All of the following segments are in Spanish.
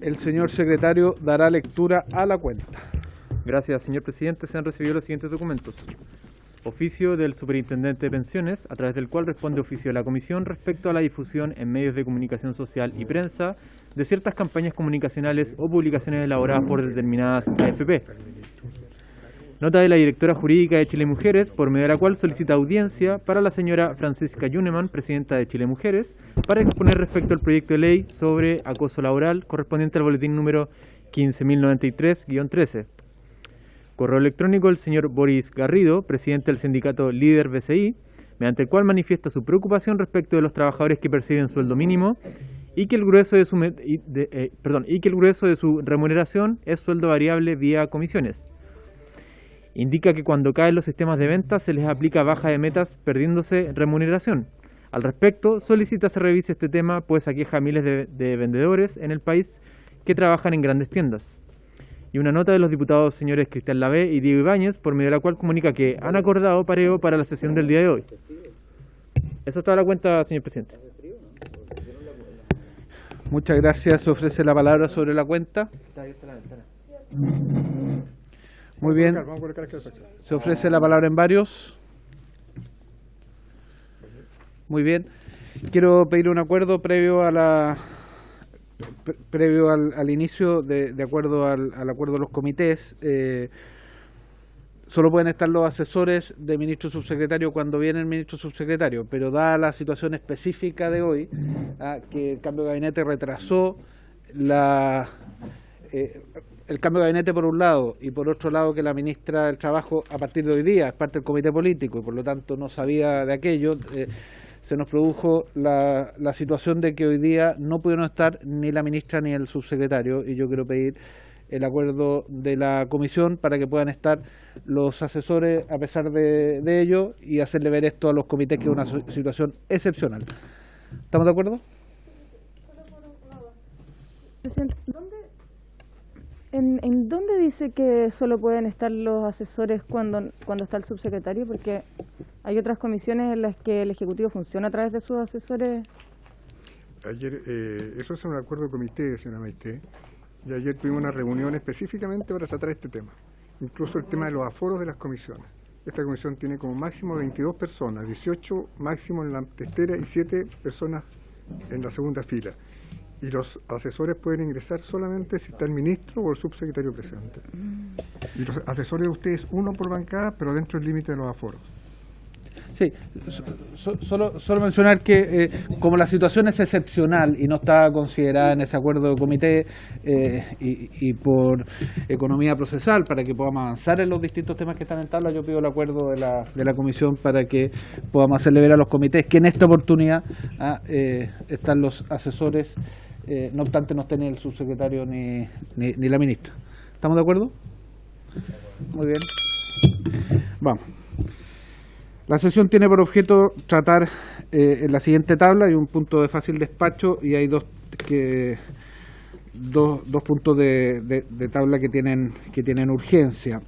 El señor secretario dará lectura a la cuenta. Gracias, señor presidente. Se han recibido los siguientes documentos. Oficio del Superintendente de Pensiones, a través del cual responde oficio de la Comisión respecto a la difusión en medios de comunicación social y prensa de ciertas campañas comunicacionales o publicaciones elaboradas por determinadas AFP. Nota de la directora jurídica de Chile Mujeres, por medio de la cual solicita audiencia para la señora Francisca Yuneman, presidenta de Chile Mujeres, para exponer respecto al proyecto de ley sobre acoso laboral correspondiente al boletín número 15.093-13. Correo electrónico del señor Boris Garrido, presidente del sindicato Líder BCI, mediante el cual manifiesta su preocupación respecto de los trabajadores que perciben sueldo mínimo y que el grueso de su remuneración es sueldo variable vía comisiones. Indica que cuando caen los sistemas de ventas se les aplica baja de metas perdiéndose remuneración. Al respecto, solicita se revise este tema, pues aqueja a miles de vendedores en el país que trabajan en grandes tiendas. Y una nota de los diputados señores Cristian Lavé y Diego Ibáñez, por medio de la cual comunica que han acordado pareo para la sesión del día de hoy. Eso está la cuenta, señor presidente. Muchas gracias. Se ofrece la palabra sobre la cuenta. Muy bien. Se ofrece la palabra en varios. Muy bien. Quiero pedir un acuerdo previo al inicio, de acuerdo al acuerdo de los comités. Solo pueden estar los asesores de ministro subsecretario cuando viene el ministro subsecretario, pero dada la situación específica de hoy, que el cambio de gabinete retrasó el cambio de gabinete por un lado, y por otro lado que la ministra del Trabajo a partir de hoy día es parte del comité político y por lo tanto no sabía de aquello, se nos produjo la situación de que hoy día no pudieron estar ni la ministra ni el subsecretario, y yo quiero pedir el acuerdo de la comisión para que puedan estar los asesores a pesar de ello y hacerle ver esto a los comités, que es una situación excepcional. ¿Estamos de acuerdo? ¿En dónde dice que solo pueden estar los asesores cuando está el subsecretario? Porque hay otras comisiones en las que el Ejecutivo funciona a través de sus asesores. Ayer, eso es un acuerdo de comité, señora Maite, y ayer tuvimos una reunión específicamente para tratar este tema, incluso el tema de los aforos de las comisiones. Esta comisión tiene como máximo 22 personas, 18 máximo en la testera y 7 personas en la segunda fila. Y los asesores pueden ingresar solamente si está el ministro o el subsecretario presente. Y los asesores de ustedes, uno por bancada, pero dentro del límite de los aforos. Sí, solo mencionar que como la situación es excepcional y no está considerada en ese acuerdo de comité y por economía procesal, para que podamos avanzar en los distintos temas que están en tabla, yo pido el acuerdo de la comisión para que podamos hacerle ver a los comités que en esta oportunidad están los asesores, no obstante no esté ni el subsecretario ni la ministra. ¿Estamos de acuerdo? Muy bien. Vamos. La sesión tiene por objeto tratar en la siguiente tabla, hay un punto de fácil despacho y hay dos puntos de tabla que tienen urgencia.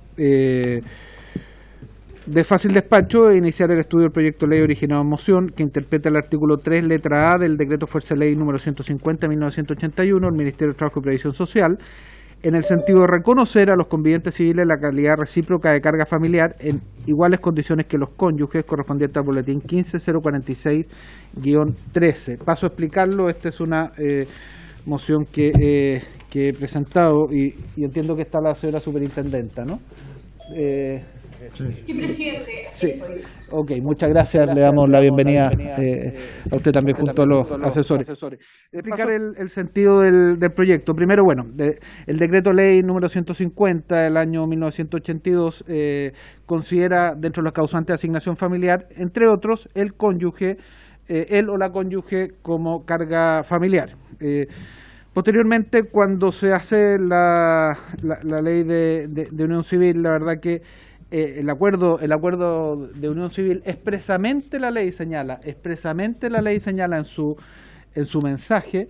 De fácil despacho, iniciar el estudio del proyecto de ley originado en moción que interpreta el artículo 3, letra A del decreto Fuerza Ley número 150 de 1981, el Ministerio de Trabajo y Previsión Social, en el sentido de reconocer a los convivientes civiles la calidad recíproca de carga familiar en iguales condiciones que los cónyuges, correspondiente al boletín 15046-13. Paso a explicarlo. Esta es una moción que he presentado y entiendo que está la señora superintendenta, ¿no? Sí, presidente. Sí. Ok, muchas gracias. Le damos la bienvenida a usted también junto a los asesores. Explicar el sentido del proyecto. Primero, bueno, el decreto ley número 150 del año 1982 considera dentro de los causantes de asignación familiar, entre otros, el cónyuge, él o la cónyuge como carga familiar. Posteriormente, cuando se hace la ley de unión civil, la verdad que el acuerdo de unión civil expresamente la ley señala en su mensaje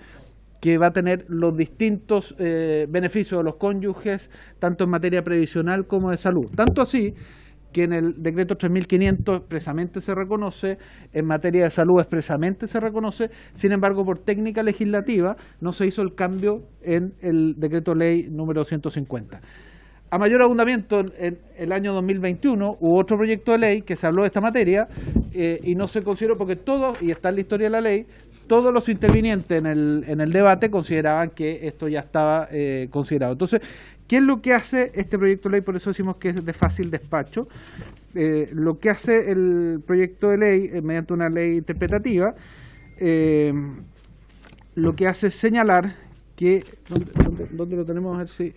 que va a tener los distintos beneficios de los cónyuges, tanto en materia previsional como de salud. Tanto así que en el decreto 3.500 expresamente se reconoce, en materia de salud expresamente se reconoce, sin embargo, por técnica legislativa no se hizo el cambio en el decreto ley número 150. A mayor abundamiento, en el año 2021 hubo otro proyecto de ley que se habló de esta materia y no se consideró, porque todos, y está en la historia de la ley, todos los intervinientes en el debate consideraban que esto ya estaba considerado. Entonces, ¿qué es lo que hace este proyecto de ley? Por eso decimos que es de fácil despacho. Lo que hace el proyecto de ley, mediante una ley interpretativa, lo que hace es señalar que... ¿Dónde lo tenemos? A ver si...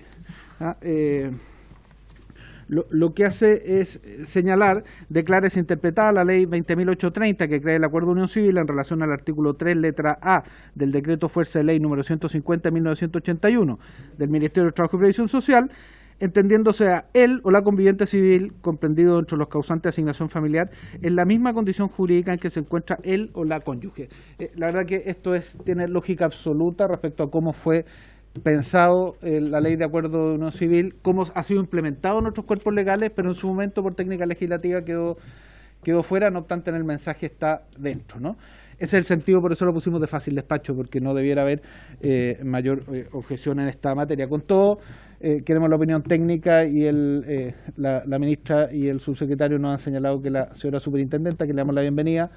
Lo que hace es señalar, declara interpretada la ley 20.830 que crea el Acuerdo de Unión Civil en relación al artículo 3, letra A del decreto fuerza de ley número 150 de 1981 del Ministerio de Trabajo y Previsión Social, entendiéndose a él o la conviviente civil, comprendido entre los causantes de asignación familiar, en la misma condición jurídica en que se encuentra él o la cónyuge. La verdad que esto tiene lógica absoluta respecto a cómo fue pensado la ley de acuerdo de unión civil, cómo ha sido implementado en nuestros cuerpos legales, pero en su momento por técnica legislativa quedó fuera, no obstante en el mensaje está dentro, ¿no? Ese es el sentido, por eso lo pusimos de fácil despacho, porque no debiera haber mayor objeción en esta materia. Con todo, queremos la opinión técnica y la ministra y el subsecretario nos han señalado que la señora superintendenta, que le damos la bienvenida,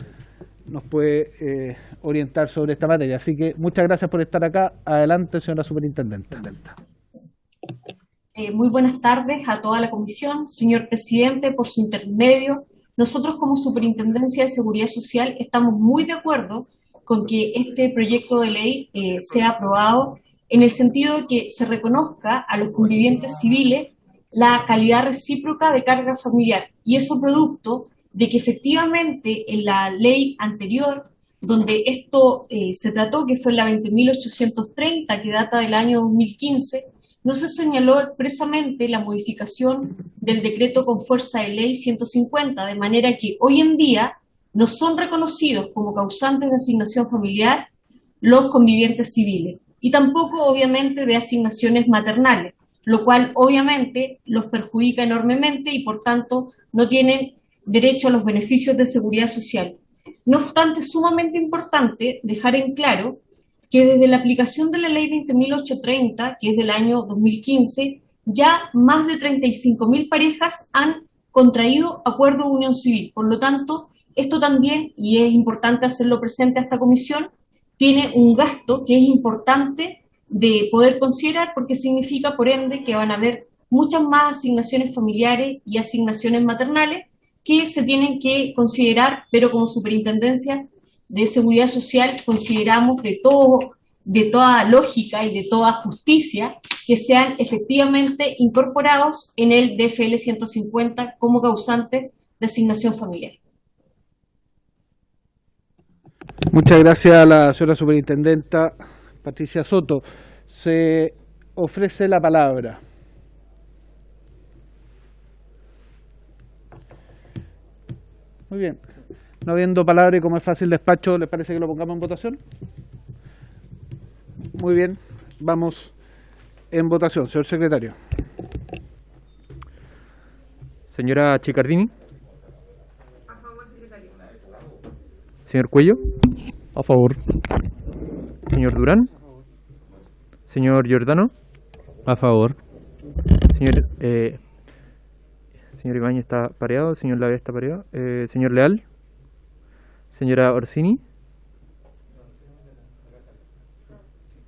nos puede orientar sobre esta materia. Así que muchas gracias por estar acá. Adelante, señora superintendenta. Muy buenas tardes a toda la comisión. Señor presidente, por su intermedio, nosotros como Superintendencia de Seguridad Social estamos muy de acuerdo con que este proyecto de ley sea aprobado en el sentido de que se reconozca a los convivientes civiles la calidad recíproca de carga familiar, y eso producto de que efectivamente en la ley anterior, donde esto se trató, que fue la 20.830, que data del año 2015, no se señaló expresamente la modificación del decreto con fuerza de ley 150, de manera que hoy en día no son reconocidos como causantes de asignación familiar los convivientes civiles, y tampoco obviamente de asignaciones maternales, lo cual obviamente los perjudica enormemente y por tanto no tienen derecho a los beneficios de seguridad social. No obstante, es sumamente importante dejar en claro que desde la aplicación de la ley 20.830, que es del año 2015, ya más de 35.000 parejas han contraído acuerdo de unión civil. Por lo tanto, esto también, y es importante hacerlo presente a esta comisión, tiene un gasto que es importante de poder considerar, porque significa, por ende, que van a haber muchas más asignaciones familiares y asignaciones maternales que se tienen que considerar, pero como Superintendencia de Seguridad Social consideramos de toda lógica y de toda justicia que sean efectivamente incorporados en el DFL 150 como causantes de asignación familiar. Muchas gracias a la señora superintendenta Patricia Soto. Se ofrece la palabra. Muy bien. No habiendo palabra y como es fácil despacho, ¿les parece que lo pongamos en votación? Muy bien. Vamos en votación. Señor secretario. Señora Chicardini. A favor, secretario. Señor Cuello. A favor. Señor Durán. A favor. Señor Giordano. A favor. Señor Ibañez está pareado, señor Lavia está pareado. Señor Leal. Señora Orsini.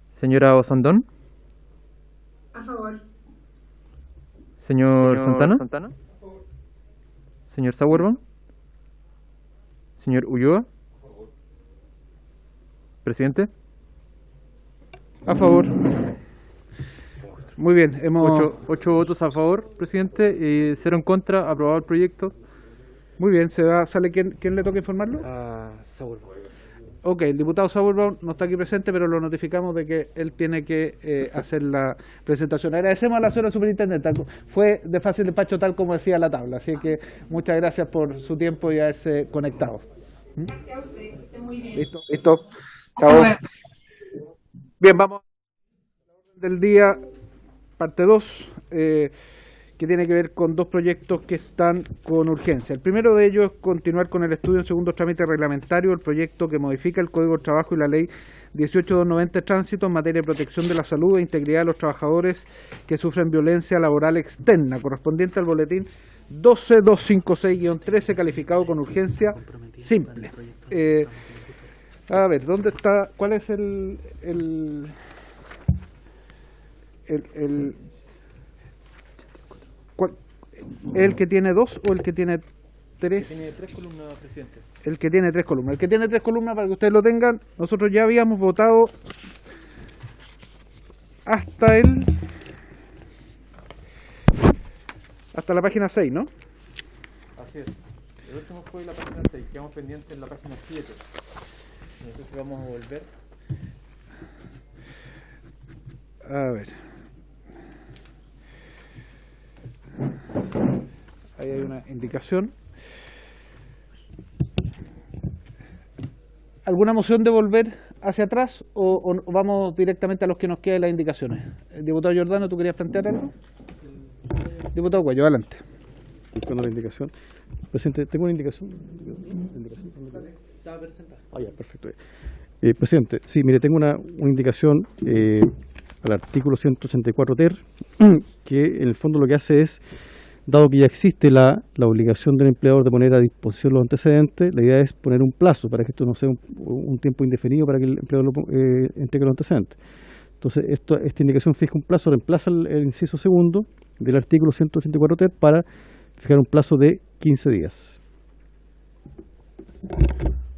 Señora Osandón. A favor. Señor Santana. Señor Sauerbaum. Señor Ulloa. Presidente. A favor. Muy bien, hemos... 8 votos a favor, presidente, y 0 en contra. Aprobado el proyecto. Muy bien, ¿sale quién le toca informarlo? Sauerbaum. Ok, el diputado Sauerbaum no está aquí presente, pero lo notificamos de que él tiene que hacer la presentación. Agradecemos a la señora superintendenta. Fue de fácil despacho tal como decía la tabla, así que muchas gracias por su tiempo y haberse conectado. Gracias a usted, que esté muy bien. Listo. Chao. Bien, vamos a la orden del día, parte 2, que tiene que ver con dos proyectos que están con urgencia. El primero de ellos es continuar con el estudio en segundo trámite reglamentario, el proyecto que modifica el Código de Trabajo y la Ley 18.290 de Tránsito en materia de protección de la salud e integridad de los trabajadores que sufren violencia laboral externa, correspondiente al boletín 12256-13, calificado con urgencia simple. A ver, ¿dónde está? ¿Cuál es cuál- el que tiene dos o el que tiene tres? Tiene 3 columnas, presidente. El que tiene tres columnas. El que tiene tres columnas, para que ustedes lo tengan, nosotros ya habíamos votado hasta la página 6, ¿no? Así es. El último fue la página 6, quedamos pendientes en la página 7. Entonces vamos a volver. A ver. Ahí hay una indicación. ¿Alguna moción de volver hacia atrás o vamos directamente a los que nos quedan las indicaciones? Diputado Giordano, ¿tú querías plantear algo? Diputado Cuello, adelante. Buscando la indicación. Presidente, tengo una indicación. Estaba presentada. Ah, ya, perfecto. Presidente, sí, mire, tengo una indicación al artículo 184 ter, que en el fondo lo que hace es, dado que ya existe la obligación del empleador de poner a disposición los antecedentes, la idea es poner un plazo para que esto no sea un tiempo indefinido para que el empleador entregue los antecedentes. Entonces, esta indicación fija un plazo, reemplaza el inciso segundo del artículo 184 ter para fijar un plazo de 15 días.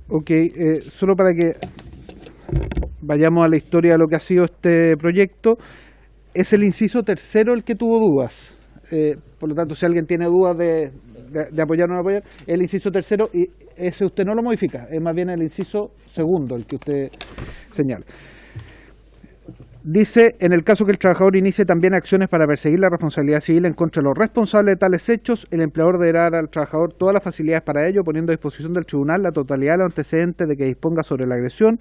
Ok, solo para que vayamos a la historia de lo que ha sido este proyecto, es el inciso tercero el que tuvo dudas. Por lo tanto, si alguien tiene dudas de apoyar o no apoyar, el inciso tercero, y ese usted no lo modifica, es más bien el inciso segundo el que usted señala. Dice, en el caso que el trabajador inicie también acciones para perseguir la responsabilidad civil en contra de los responsables de tales hechos, el empleador deberá dar al trabajador todas las facilidades para ello, poniendo a disposición del tribunal la totalidad de los antecedentes de que disponga sobre la agresión,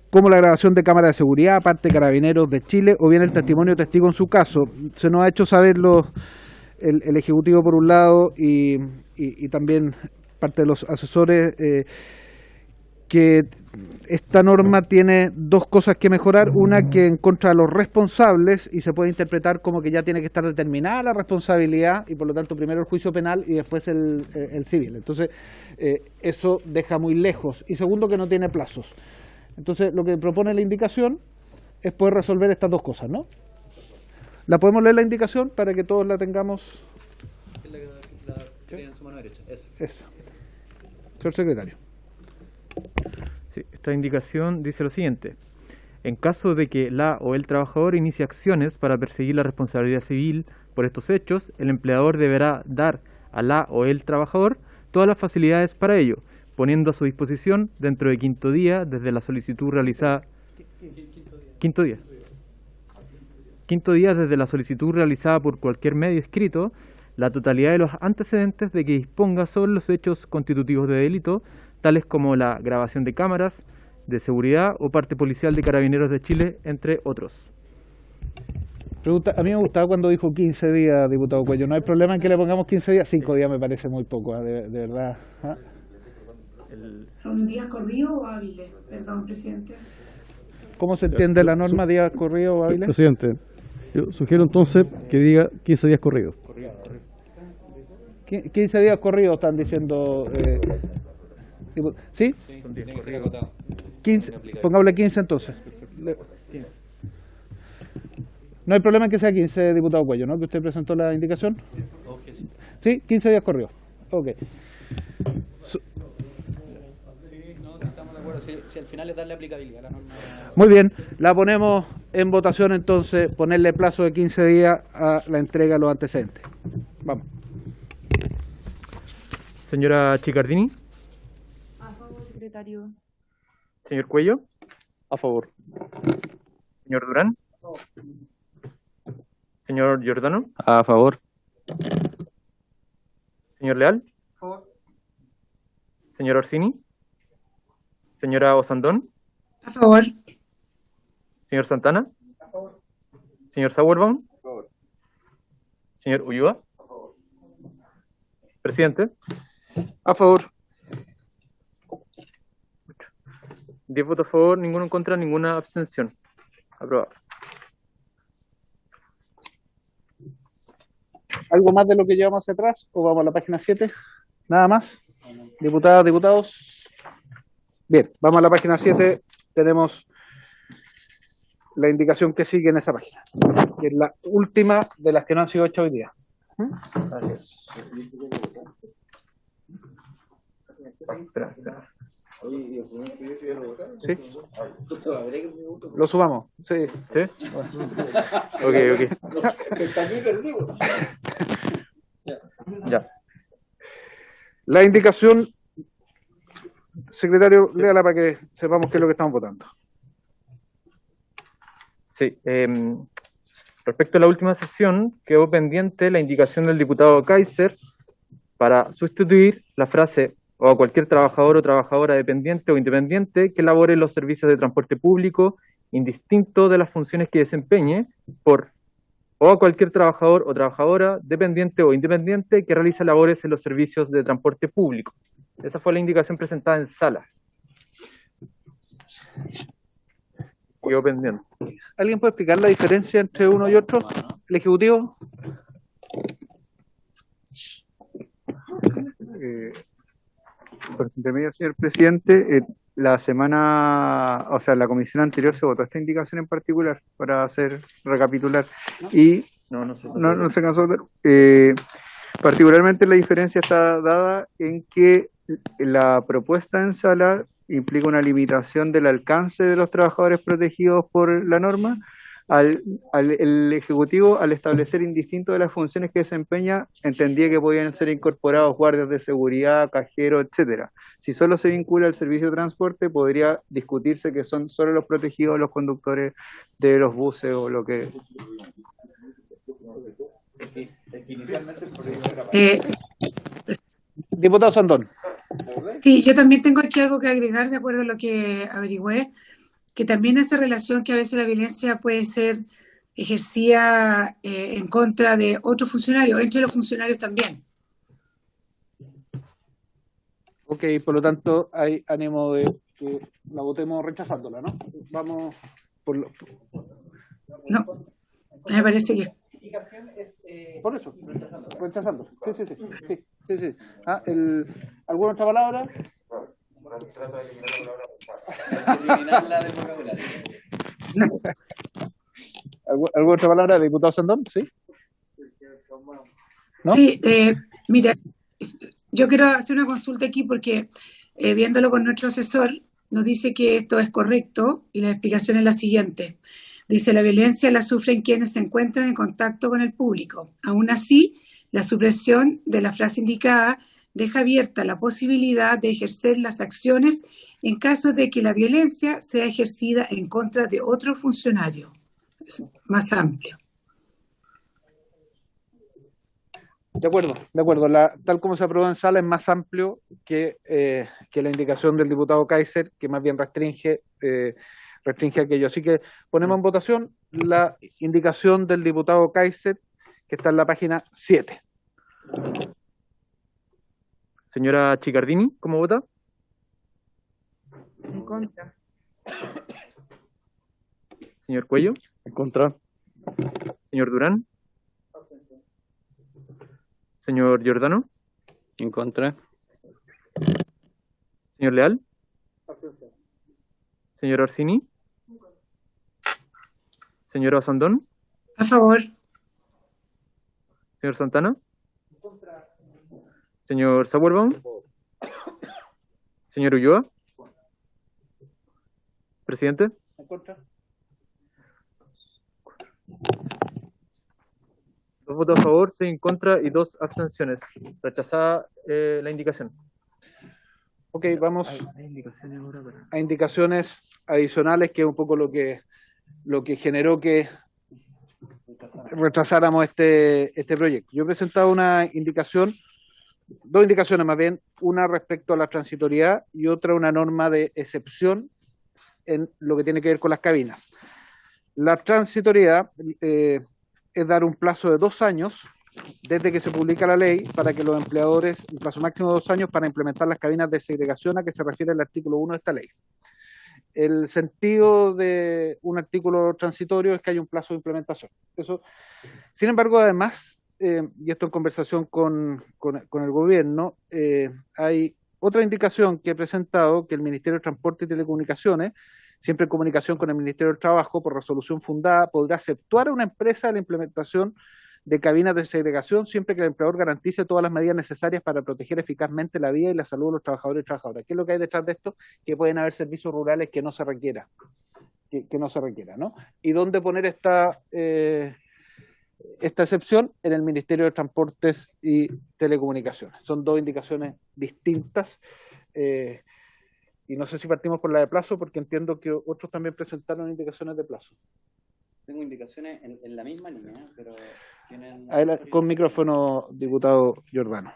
como la grabación de cámara de seguridad, aparte de Carabineros de Chile, o bien el testimonio de testigo en su caso. Se nos ha hecho saber el Ejecutivo por un lado y también parte de los asesores que esta norma tiene dos cosas que mejorar. Una, que en contra de los responsables, y se puede interpretar como que ya tiene que estar determinada la responsabilidad y por lo tanto primero el juicio penal y después el civil. Entonces eso deja muy lejos. Y segundo, que no tiene plazos. Entonces lo que propone la indicación es poder resolver estas dos cosas, ¿no? ¿La podemos leer la indicación para que todos la tengamos? La que tiene en su mano derecha. Esa. Señor secretario. Sí, esta indicación dice lo siguiente. En caso de que la o el trabajador inicie acciones para perseguir la responsabilidad civil por estos hechos, el empleador deberá dar a la o el trabajador todas las facilidades para ello, poniendo a su disposición dentro de quinto día desde la solicitud realizada. Quinto día desde la solicitud realizada por cualquier medio escrito, la totalidad de los antecedentes de que disponga sobre los hechos constitutivos de delito, tales como la grabación de cámaras de seguridad o parte policial de Carabineros de Chile, entre otros. Pregunta, a mí me gustaba cuando dijo 15 días, diputado Cuello. ¿No hay problema en que le pongamos 15 días? 5 días me parece muy poco, de verdad. ¿Ah? ¿Son días corridos o hábiles? Perdón, presidente. ¿Cómo se entiende la norma, días corridos o hábiles? Presidente, yo sugiero entonces que diga 15 días corridos. 15 días corridos están diciendo. ¿Sí? Son 10 15, pongámosle 15 entonces. No hay problema en que sea 15, diputado Cuello, ¿no? Que usted presentó la indicación. Sí, 15 días corridos. Ok. Estamos de acuerdo. Si al final es darle aplicabilidad a la norma. Muy bien, la ponemos en votación entonces, ponerle plazo de 15 días a la entrega de los antecedentes. Vamos. Señora Chicardini. A favor, secretario. Señor Cuello. A favor. Señor Durán. Señor Giordano. A favor. Señor Leal. Señor Orsini. Señora Osandón. A favor. Señor Santana. Señor Sauerbaum. Señor Ulloa. Presidente. A favor. 10 votos a favor, ninguno en contra, ninguna abstención. Aprobado. ¿Algo más de lo que llevamos hacia atrás o vamos a la página 7? ¿Nada más? Diputadas, diputados. Bien, vamos a la página 7. Tenemos la indicación que sigue en esa página, que es la última de las que no han sido hechas hoy día. Espera. ¿Sí? Lo subamos. Sí. ¿Sí? Ok. Ya. La indicación, secretario, léala para que sepamos qué es lo que estamos votando. Sí. Respecto a la última sesión, quedó pendiente la indicación del diputado Kaiser para sustituir la frase o a cualquier trabajador o trabajadora dependiente o independiente que labore en los servicios de transporte público, indistinto de las funciones que desempeñe, por o a cualquier trabajador o trabajadora dependiente o independiente que realice labores en los servicios de transporte público. Esa fue la indicación presentada en sala. Quedó pendiente. ¿Alguien puede explicar la diferencia entre uno y otro? ¿El Ejecutivo? Por su intermedio, señor presidente, la comisión anterior se votó esta indicación en particular para recapitular y no se cansó. Particularmente la diferencia está dada en que la propuesta en sala implica una limitación del alcance de los trabajadores protegidos por la norma. El Ejecutivo, al establecer indistinto de las funciones que desempeña, entendía que podían ser incorporados guardias de seguridad, cajeros, etcétera. Si solo se vincula al servicio de transporte, podría discutirse que son solo los protegidos los conductores de los buses o lo que... Diputado Sandón. Sí, yo también tengo aquí algo que agregar de acuerdo a lo que averigüé, que también hace relación que a veces la violencia puede ser ejercida en contra de otros funcionarios, entre los funcionarios también. Ok, por lo tanto, hay ánimo de que la votemos rechazándola, ¿no? Vamos por lo... No, me parece que... Por eso, rechazando. Sí. ¿Alguna otra palabra? Eliminarla del vocabulario. ¿Alguna otra palabra, diputado Sandón? ¿Sí? ¿No? Sí, mira, yo quiero hacer una consulta aquí porque viéndolo con nuestro asesor nos dice que esto es correcto y la explicación es la siguiente. Dice, la violencia la sufren quienes se encuentran en contacto con el público. Aún así, la supresión de la frase indicada deja abierta la posibilidad de ejercer las acciones en caso de que la violencia sea ejercida en contra de otro funcionario. Es más amplio. De acuerdo. Tal como se aprobó en sala es más amplio que la indicación del diputado Kaiser, que más bien restringe aquello. Así que ponemos en votación la indicación del diputado Kaiser, que está en la página 7. Señora Chicardini, ¿cómo vota? En contra. Señor Cuello. En contra. Señor Durán. Señor Giordano. En contra. Señor Leal. Señor Orsini. Señora Sandón. A favor. Señor Santana. Señor Sauerbaum. Señor Ulloa. Presidente. ¿En contra? 2 votos a favor, 6 en contra y 2 abstenciones. Rechazada la indicación. Ok, vamos a indicaciones adicionales, que es un poco lo que generó que retrasáramos este proyecto. Yo he presentado dos indicaciones más bien, una respecto a la transitoriedad y otra una norma de excepción en lo que tiene que ver con las cabinas. La transitoriedad es dar un plazo de 2 años desde que se publica la ley para que los empleadores, un plazo máximo de 2 años para implementar las cabinas de segregación a que se refiere el artículo 1 de esta ley. El sentido de un artículo transitorio es que hay un plazo de implementación. Eso, sin embargo, además, y esto en conversación con el gobierno, hay otra indicación que he presentado que el Ministerio de Transporte y Telecomunicaciones, siempre en comunicación con el Ministerio del Trabajo, por resolución fundada, podrá aceptar a una empresa la implementación de cabinas de segregación siempre que el empleador garantice todas las medidas necesarias para proteger eficazmente la vida y la salud de los trabajadores y trabajadoras. ¿Qué es lo que hay detrás de esto? Que pueden haber servicios rurales que no se requiera, ¿no? ¿Y dónde poner esta excepción? En el Ministerio de Transportes y Telecomunicaciones. Son 2 indicaciones distintas. Y no sé si partimos por la de plazo, porque entiendo que otros también presentaron indicaciones de plazo. Tengo indicaciones en la misma línea, pero tienen... Con micrófono, diputado Giordano.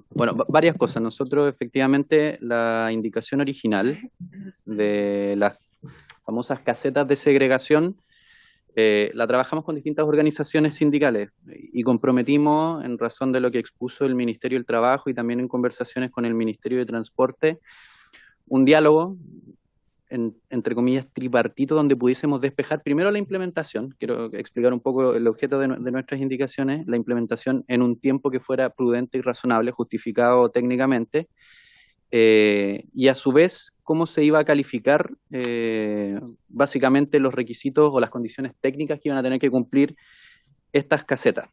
Bueno, varias cosas. Nosotros, efectivamente, la indicación original de las famosas casetas de segregación la trabajamos con distintas organizaciones sindicales y comprometimos, en razón de lo que expuso el Ministerio del Trabajo y también en conversaciones con el Ministerio de Transporte, un diálogo entre comillas, tripartito, donde pudiésemos despejar primero la implementación. Quiero explicar un poco el objeto de nuestras indicaciones, la implementación en un tiempo que fuera prudente y razonable, justificado técnicamente, y a su vez, cómo se iba a calificar básicamente los requisitos o las condiciones técnicas que iban a tener que cumplir estas casetas.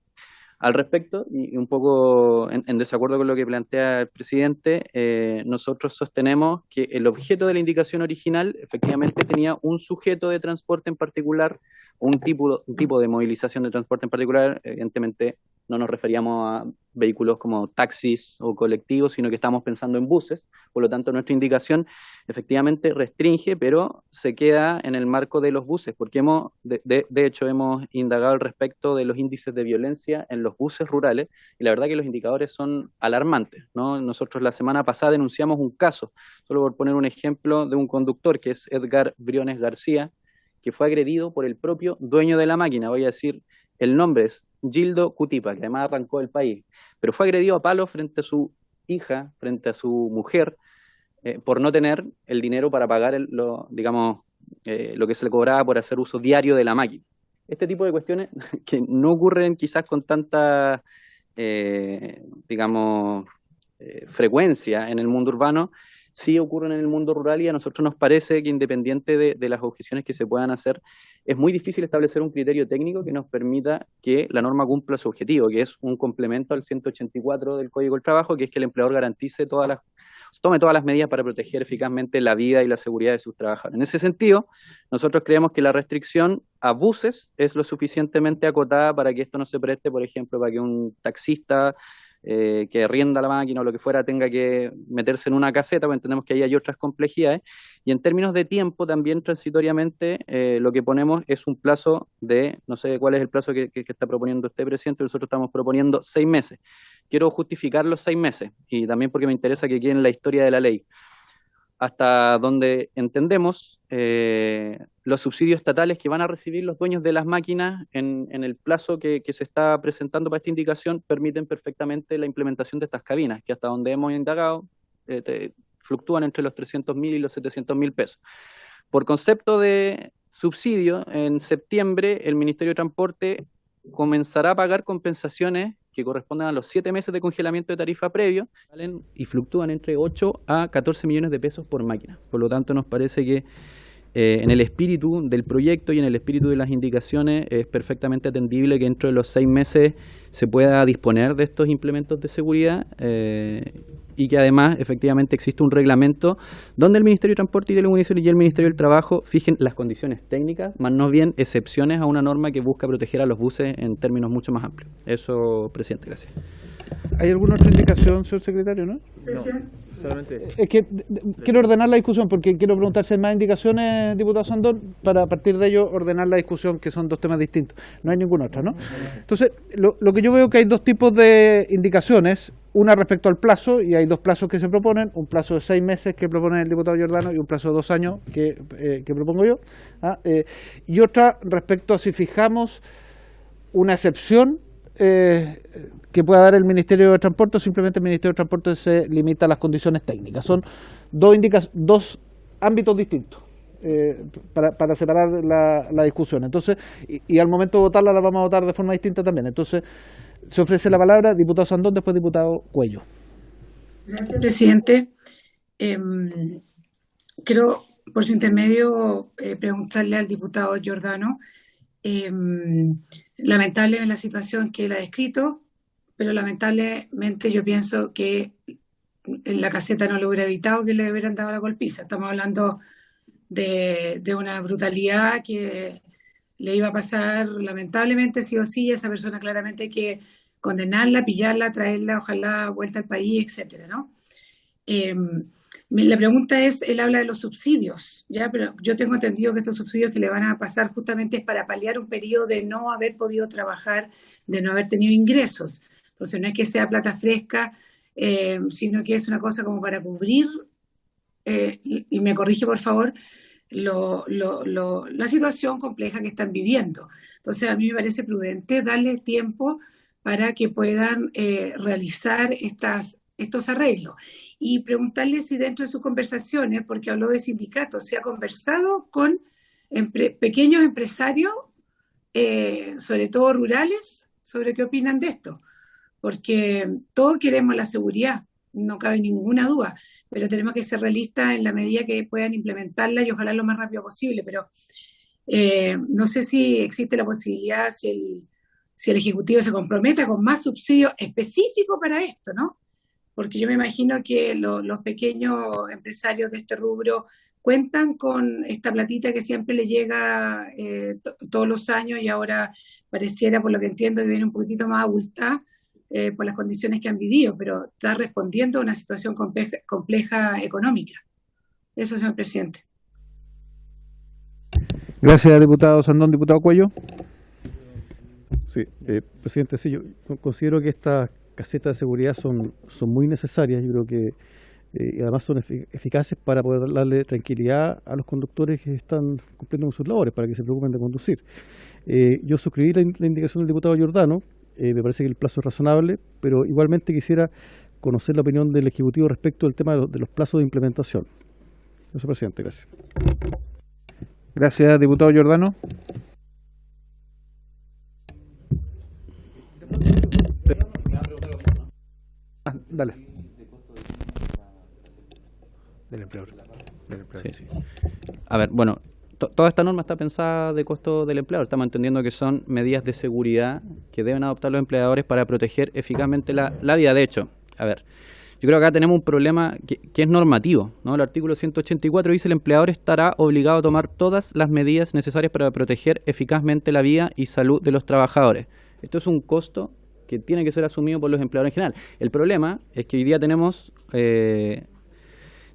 Al respecto, y un poco en desacuerdo con lo que plantea el presidente, nosotros sostenemos que el objeto de la indicación original efectivamente tenía un sujeto de transporte en particular, un tipo de movilización de transporte en particular. Evidentemente no nos referíamos a vehículos como taxis o colectivos, sino que estamos pensando en buses. Por lo tanto, nuestra indicación efectivamente restringe, pero se queda en el marco de los buses, porque de hecho hemos indagado al respecto de los índices de violencia en los buses rurales, y la verdad que los indicadores son alarmantes, ¿no? Nosotros la semana pasada denunciamos un caso, solo por poner un ejemplo, de un conductor que es Edgar Briones García, que fue agredido por el propio dueño de la máquina. Voy a decir, el nombre es Gildo Cutipa, que además arrancó del país, pero fue agredido a palos frente a su hija, frente a su mujer, por no tener el dinero para pagar lo que se le cobraba por hacer uso diario de la máquina. Este tipo de cuestiones que no ocurren quizás con tanta, frecuencia en el mundo urbano, sí ocurren en el mundo rural, y a nosotros nos parece que, independiente de las objeciones que se puedan hacer, es muy difícil establecer un criterio técnico que nos permita que la norma cumpla su objetivo, que es un complemento al 184 del Código del Trabajo, que es que el empleador tome todas las medidas para proteger eficazmente la vida y la seguridad de sus trabajadores. En ese sentido, nosotros creemos que la restricción a buses es lo suficientemente acotada para que esto no se preste, por ejemplo, para que un taxista que arrienda la máquina o lo que fuera tenga que meterse en una caseta, porque entendemos que ahí hay otras complejidades. Y en términos de tiempo, también transitoriamente, lo que ponemos es un plazo de, no sé cuál es el plazo que está proponiendo usted, presidente, nosotros estamos proponiendo 6 meses. Quiero justificar los 6 meses, y también porque me interesa que quede en la historia de la ley. Hasta donde entendemos, los subsidios estatales que van a recibir los dueños de las máquinas en el plazo que se está presentando para esta indicación permiten perfectamente la implementación de estas cabinas, que hasta donde hemos indagado fluctúan entre los 300.000 y los 700.000 pesos. Por concepto de subsidio, en septiembre el Ministerio de Transporte comenzará a pagar compensaciones que corresponden a los 7 meses de congelamiento de tarifa previo, y fluctúan entre 8 a 14 millones de pesos por máquina. Por lo tanto, nos parece que en el espíritu del proyecto y en el espíritu de las indicaciones es perfectamente atendible que dentro de los 6 meses se pueda disponer de estos implementos de seguridad, y que además efectivamente existe un reglamento donde el Ministerio de Transporte y Telecomunicaciones y el Ministerio del Trabajo fijen las condiciones técnicas, más no bien excepciones a una norma que busca proteger a los buses en términos mucho más amplios. Eso, presidente, gracias. ¿Hay alguna otra indicación, señor secretario, no? Sí, Solamente. Es que quiero ordenar la discusión porque quiero preguntar si hay más indicaciones, diputado Sandón, para a partir de ello ordenar la discusión, que son dos temas distintos. No hay ninguna otra, ¿no? Entonces, lo que yo veo que hay dos tipos de indicaciones, una respecto al plazo, y hay dos plazos que se proponen, un plazo de 6 meses que propone el diputado Giordano y un plazo de 2 años que propongo yo, y otra respecto a si fijamos una excepción que pueda dar el Ministerio de Transporte, o simplemente el Ministerio de Transporte se limita a las condiciones técnicas. Son dos ámbitos distintos para separar la discusión. Entonces, y al momento de votarla la vamos a votar de forma distinta también. Entonces, se ofrece la palabra diputado Sandón, después diputado Cuello. Gracias, presidente. Quiero, por su intermedio, preguntarle al diputado Giordano. Lamentable es la situación que él ha descrito, pero lamentablemente yo pienso que en la caseta no lo hubiera evitado que le hubieran dado la golpiza. Estamos hablando de una brutalidad que le iba a pasar lamentablemente sí o sí, a esa persona claramente hay que condenarla, pillarla, traerla, ojalá vuelta al país, etcétera, ¿no? La pregunta es, él habla de los subsidios, ¿ya? Pero yo tengo entendido que estos subsidios que le van a pasar justamente es para paliar un periodo de no haber podido trabajar, de no haber tenido ingresos. Entonces no es que sea plata fresca, sino que es una cosa como para cubrir, y me corrige por favor, la situación compleja que están viviendo. Entonces a mí me parece prudente darle tiempo para que puedan realizar estos arreglos. Y preguntarle si dentro de sus conversaciones, porque habló de sindicatos, se ha conversado con pequeños empresarios, sobre todo rurales, sobre qué opinan de esto. Porque todos queremos la seguridad, no cabe ninguna duda, pero tenemos que ser realistas en la medida que puedan implementarla y ojalá lo más rápido posible. Pero no sé si existe la posibilidad, si el Ejecutivo se comprometa con más subsidios específicos para esto, ¿no? Porque yo me imagino que los pequeños empresarios de este rubro cuentan con esta platita que siempre le llega todos los años y ahora pareciera, por lo que entiendo, que viene un poquitito más abultada por las condiciones que han vivido, pero está respondiendo a una situación compleja económica. Eso, señor presidente. Gracias, diputado Sandón. Diputado Cuello. Sí, presidente, sí, yo considero que estas casetas de seguridad son muy necesarias. Yo creo que y además son eficaces para poder darle tranquilidad a los conductores que están cumpliendo con sus labores, para que se preocupen de conducir. Yo suscribí la indicación del diputado Giordano. Me parece que el plazo es razonable, pero igualmente quisiera conocer la opinión del Ejecutivo respecto al tema de los plazos de implementación. Señor presidente, gracias. Gracias, diputado Giordano. Dale. Del empleador. Sí. A ver, bueno, toda esta norma está pensada de costo del empleador. Estamos entendiendo que son medidas de seguridad que deben adoptar los empleadores para proteger eficazmente la vida. De hecho, a ver, yo creo que acá tenemos un problema que es normativo, ¿no? El artículo 184 dice: el empleador estará obligado a tomar todas las medidas necesarias para proteger eficazmente la vida y salud de los trabajadores. Esto es un costo que tiene que ser asumido por los empleadores en general. El problema es que hoy día tenemos,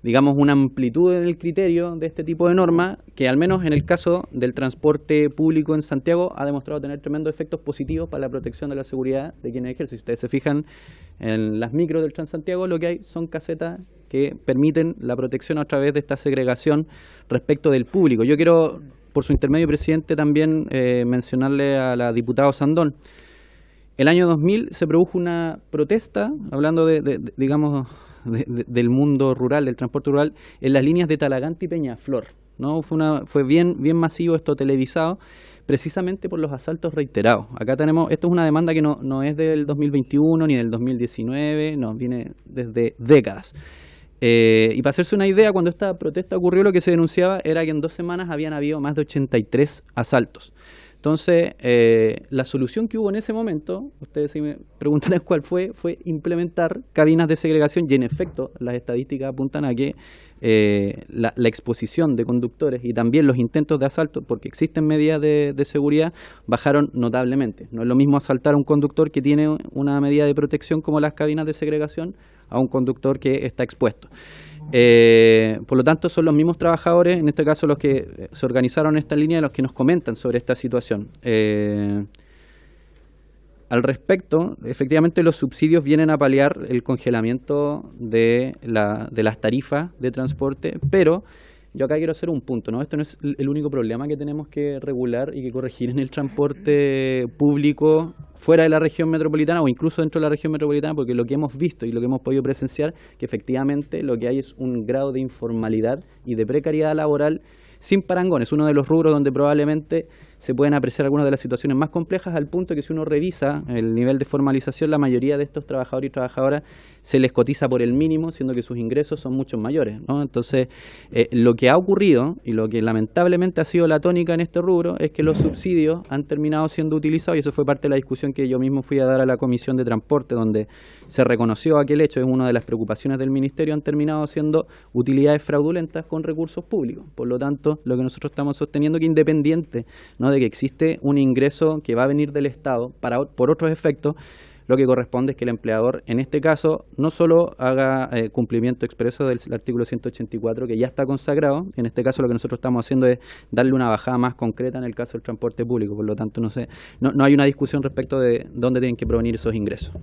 digamos, una amplitud en el criterio de este tipo de norma que, al menos en el caso del transporte público en Santiago, ha demostrado tener tremendos efectos positivos para la protección de la seguridad de quienes ejercen. Si ustedes se fijan en las micros del Transantiago, lo que hay son casetas que permiten la protección a través de esta segregación respecto del público. Yo quiero, por su intermedio, presidente, también mencionarle a la diputada Sandón. El año 2000 se produjo una protesta, hablando digamos, del mundo rural, del transporte rural, en las líneas de Talagante y Peñaflor, ¿no? Fue bien masivo esto, televisado, precisamente por los asaltos reiterados. Acá tenemos, esto es una demanda que no es del 2021 ni del 2019, no, viene desde décadas. Y para hacerse una idea, cuando esta protesta ocurrió, lo que se denunciaba era que en 2 semanas habían habido más de 83 asaltos. Entonces, la solución que hubo en ese momento, ustedes si me preguntan cuál fue implementar cabinas de segregación, y en efecto las estadísticas apuntan a que la exposición de conductores y también los intentos de asalto, porque existen medidas de seguridad, bajaron notablemente. No es lo mismo asaltar a un conductor que tiene una medida de protección como las cabinas de segregación a un conductor que está expuesto. Por lo tanto, son los mismos trabajadores, en este caso los que se organizaron en esta línea, los que nos comentan sobre esta situación. Al respecto, efectivamente los subsidios vienen a paliar el congelamiento de las tarifas de transporte, pero yo acá quiero hacer un punto, ¿no? Esto no es el único problema que tenemos que regular y que corregir en el transporte público fuera de la región metropolitana o incluso dentro de la región metropolitana, porque lo que hemos visto y lo que hemos podido presenciar, que efectivamente lo que hay es un grado de informalidad y de precariedad laboral sin parangón. Es uno de los rubros donde probablemente se pueden apreciar algunas de las situaciones más complejas, al punto que si uno revisa el nivel de formalización, la mayoría de estos trabajadores y trabajadoras se les cotiza por el mínimo, siendo que sus ingresos son mucho mayores, ¿no? Entonces, lo que ha ocurrido y lo que lamentablemente ha sido la tónica en este rubro es que los subsidios han terminado siendo utilizados, y eso fue parte de la discusión que yo mismo fui a dar a la Comisión de Transporte, donde se reconoció aquel hecho, es una de las preocupaciones del Ministerio, han terminado siendo utilidades fraudulentas con recursos públicos. Por lo tanto, lo que nosotros estamos sosteniendo es que independiente, ¿no?, de que existe un ingreso que va a venir del Estado por otros efectos, lo que corresponde es que el empleador, en este caso, no solo haga cumplimiento expreso del artículo 184, que ya está consagrado, en este caso lo que nosotros estamos haciendo es darle una bajada más concreta en el caso del transporte público. Por lo tanto, no hay una discusión respecto de dónde tienen que provenir esos ingresos.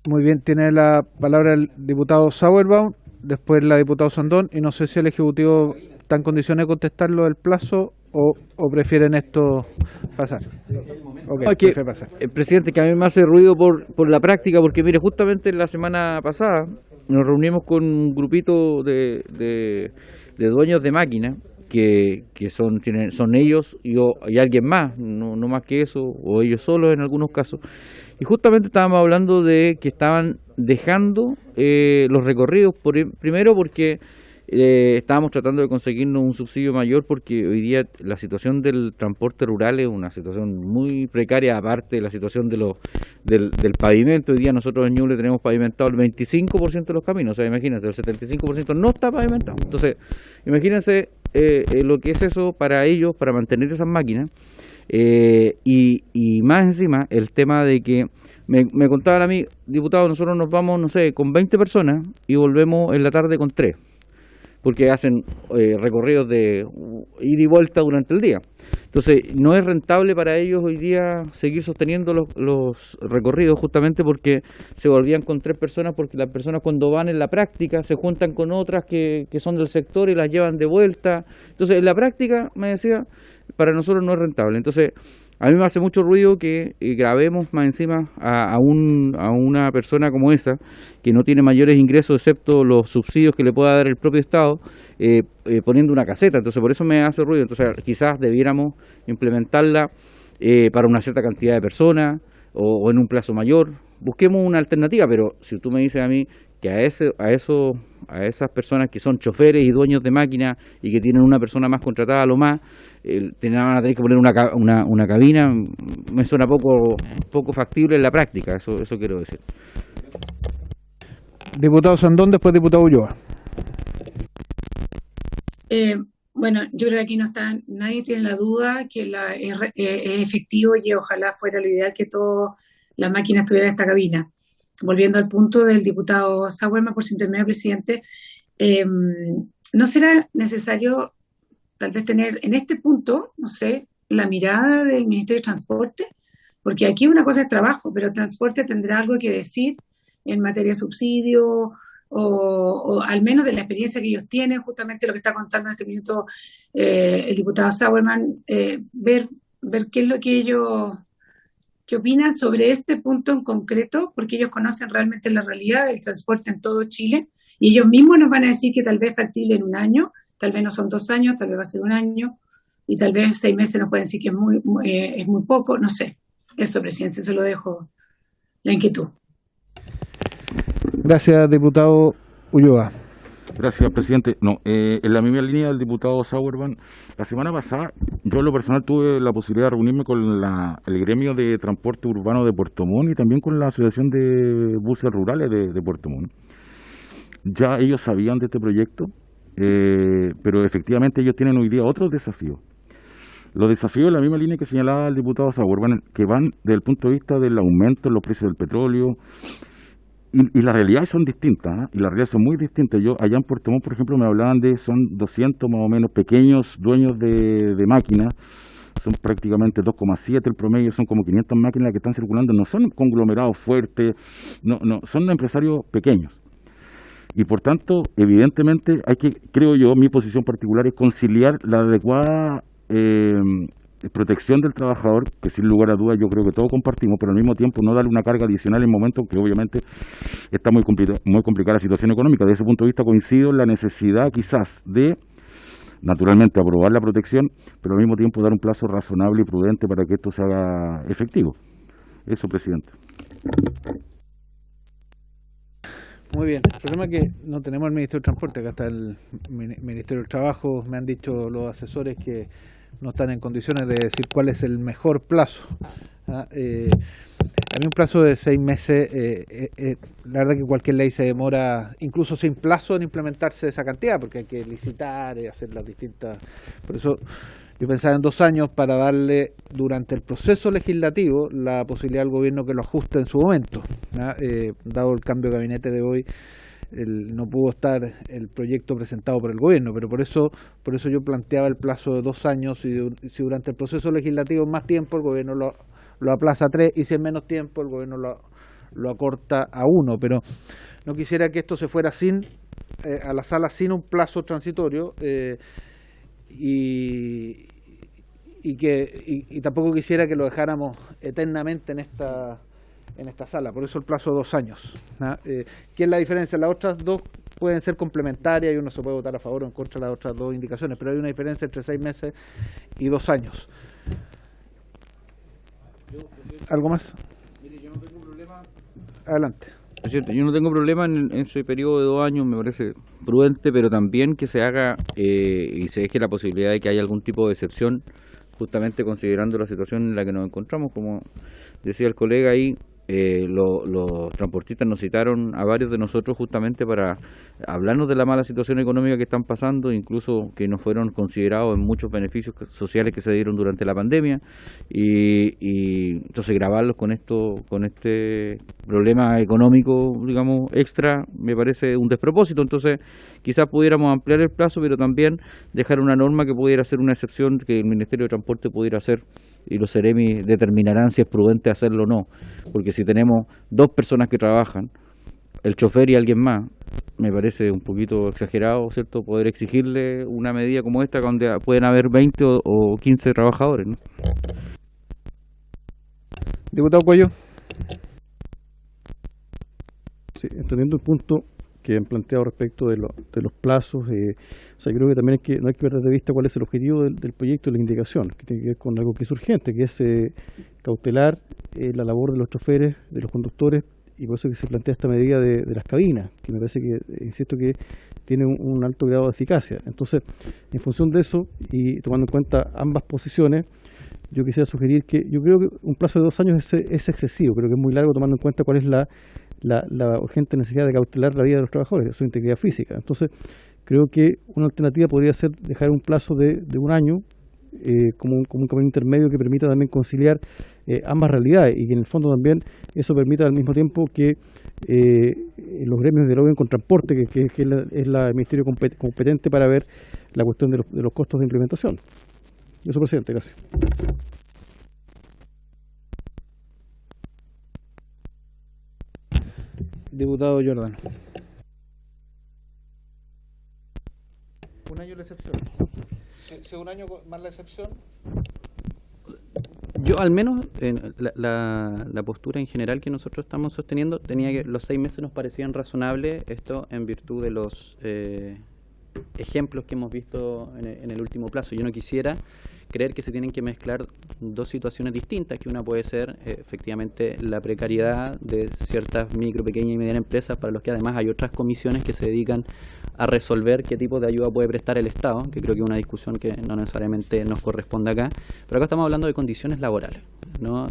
Muy bien, tiene la palabra el diputado Sauerbaum, después la diputada Sandón, y no sé si el Ejecutivo está en condiciones de contestarlo del plazo o prefieren esto pasar. Okay, pasar. Presidente, que a mí me hace ruido por la práctica, porque mire, justamente la semana pasada nos reunimos con un grupito de dueños de máquinas que son ellos y alguien más, no más que eso, o ellos solos en algunos casos. Y justamente estábamos hablando de que estaban dejando los recorridos, primero porque estábamos tratando de conseguirnos un subsidio mayor, porque hoy día la situación del transporte rural es una situación muy precaria, aparte de la situación del pavimento. Hoy día nosotros en Ñuble tenemos pavimentado el 25% de los caminos, o sea, imagínense, el 75% no está pavimentado. Entonces, imagínense lo que es eso para ellos, para mantener esas máquinas. Y más encima el tema de que me contaban a mí, diputado, nosotros nos vamos, no sé, con 20 personas y volvemos en la tarde con 3, porque hacen recorridos de ida y vuelta durante el día. Entonces no es rentable para ellos hoy día seguir sosteniendo los recorridos, justamente porque se volvían con 3 personas, porque las personas cuando van en la práctica se juntan con otras que son del sector y las llevan de vuelta. Entonces en la práctica, me decía, para nosotros no es rentable. Entonces a mí me hace mucho ruido que grabemos más encima a una persona como esa, que no tiene mayores ingresos excepto los subsidios que le pueda dar el propio Estado, poniendo una caseta. Entonces por eso me hace ruido. Entonces quizás debiéramos implementarla para una cierta cantidad de personas o en un plazo mayor. Busquemos una alternativa, pero si tú me dices a mí que a esas personas que son choferes y dueños de máquinas y que tienen una persona más contratada a lo más, van a tener que poner una cabina, me suena poco factible en la práctica, eso quiero decir. Diputado Sandón, después diputado Ulloa. Bueno, yo creo que aquí nadie tiene la duda que es efectivo, y ojalá fuera lo ideal que todas las máquinas tuvieran esta cabina. Volviendo al punto del diputado Sauerman, por su intermedio, presidente, ¿no será necesario tal vez tener en este punto, no sé, la mirada del Ministerio de Transporte? Porque aquí una cosa es trabajo, pero Transporte tendrá algo que decir en materia de subsidio, o al menos de la experiencia que ellos tienen, justamente lo que está contando en este minuto el diputado Sauerman, ver qué es lo que ellos... ¿Qué opinan sobre este punto en concreto? Porque ellos conocen realmente la realidad del transporte en todo Chile, y ellos mismos nos van a decir que tal vez es factible en un año, tal vez no son 2 años, tal vez va a ser 1 año, y tal vez 6 meses nos pueden decir que es muy poco, no sé. Eso, presidente, se lo dejo la inquietud. Gracias, diputado Ulloa. Gracias, presidente. En la misma línea del diputado Sauerman, la semana pasada yo en lo personal tuve la posibilidad de reunirme con el gremio de transporte urbano de Puerto Montt y también con la asociación de buses rurales de Puerto Montt. Ya ellos sabían de este proyecto, pero efectivamente ellos tienen hoy día otros desafíos. Los desafíos en la misma línea que señalaba el diputado Sauer, que van desde el punto de vista del aumento en los precios del petróleo, y las realidades son distintas, ¿eh? Y las realidades son muy distintas. Yo allá en Puerto Montt, por ejemplo, me hablaban son 200 más o menos pequeños dueños de máquinas, son prácticamente 2,7 el promedio, son como 500 máquinas que están circulando, no son conglomerados fuertes, no, son empresarios pequeños. Y por tanto, evidentemente, creo yo, mi posición particular es conciliar la adecuada protección del trabajador, que sin lugar a dudas yo creo que todos compartimos, pero al mismo tiempo no darle una carga adicional en momentos que obviamente está muy complicada la situación económica. Desde ese punto de vista coincido en la necesidad quizás de, naturalmente, aprobar la protección, pero al mismo tiempo dar un plazo razonable y prudente para que esto se haga efectivo. Eso, presidente. Muy bien. El problema es que no tenemos el Ministerio de Transporte, acá está el Ministerio del Trabajo. Me han dicho los asesores que no están en condiciones de decir cuál es el mejor plazo. A mí un plazo de 6 meses, la verdad que cualquier ley se demora, incluso sin plazo, en implementarse esa cantidad, porque hay que licitar y hacer las distintas... Por eso yo pensaba en 2 años para darle, durante el proceso legislativo, la posibilidad al gobierno que lo ajuste en su momento. Dado el cambio de gabinete de hoy, no pudo estar el proyecto presentado por el gobierno, pero por eso yo planteaba el plazo de 2 años, y si durante el proceso legislativo es más tiempo, el gobierno lo aplaza a 3, y si es menos tiempo, el gobierno lo acorta a 1, pero no quisiera que esto se fuera a la sala sin un plazo transitorio, y tampoco quisiera que lo dejáramos eternamente en esta sala, por eso el plazo de 2 años. ¿Qué es la diferencia? Las otras dos pueden ser complementarias y uno se puede votar a favor o en contra de las otras 2 indicaciones, pero hay una diferencia entre 6 meses y 2 años. ¿Algo más? Mire, yo no tengo problema. Adelante. Es cierto, yo no tengo problema en ese periodo de 2 años, me parece prudente, pero también que se haga y se deje la posibilidad de que haya algún tipo de excepción, justamente considerando la situación en la que nos encontramos. Como decía el colega ahí, los transportistas nos citaron a varios de nosotros justamente para hablarnos de la mala situación económica que están pasando, incluso que no fueron considerados en muchos beneficios sociales que se dieron durante la pandemia, y entonces grabarlos con este problema económico, digamos, extra, me parece un despropósito. Entonces quizás pudiéramos ampliar el plazo, pero también dejar una norma que pudiera ser una excepción, que el Ministerio de Transporte pudiera hacer, y los Ceremi determinarán si es prudente hacerlo o no, porque si tenemos 2 personas que trabajan, el chofer y alguien más, me parece un poquito exagerado, ¿cierto?, poder exigirle una medida como esta donde pueden haber 20 o 15 trabajadores, ¿no? Diputado Cuello. Sí, entendiendo el punto que han planteado respecto de los plazos, o sea, creo que también no hay que perder de vista cuál es el objetivo del proyecto y la indicación, que tiene que ver con algo que es urgente, que es cautelar la labor de los choferes, de los conductores, y por eso que se plantea esta medida de las cabinas, que me parece que, insisto, que tiene un alto grado de eficacia. Entonces, en función de eso, y tomando en cuenta ambas posiciones, yo quisiera sugerir que, yo creo que un plazo de 2 años es excesivo, creo que es muy largo tomando en cuenta cuál es la urgente necesidad de cautelar la vida de los trabajadores, su integridad física. Entonces, creo que una alternativa podría ser dejar un plazo de 1 año como un camino intermedio que permita también conciliar ambas realidades, y que en el fondo también eso permita al mismo tiempo que los gremios dialoguen con transporte, que es el ministerio competente para ver la cuestión de los costos de implementación. Eso, presidente, gracias. Diputado Giordano. 1 año la excepción. Si 1 año más la excepción. Yo al menos la postura en general que nosotros estamos sosteniendo tenía que los 6 meses nos parecían razonables, esto en virtud de los ejemplos que hemos visto en el último plazo. Yo no quisiera creer que se tienen que mezclar 2 situaciones distintas, que una puede ser efectivamente la precariedad de ciertas micro, pequeñas y medianas empresas, para los que además hay otras comisiones que se dedican a resolver qué tipo de ayuda puede prestar el Estado, que creo que es una discusión que no necesariamente nos corresponde acá, pero acá estamos hablando de condiciones laborales, ¿no?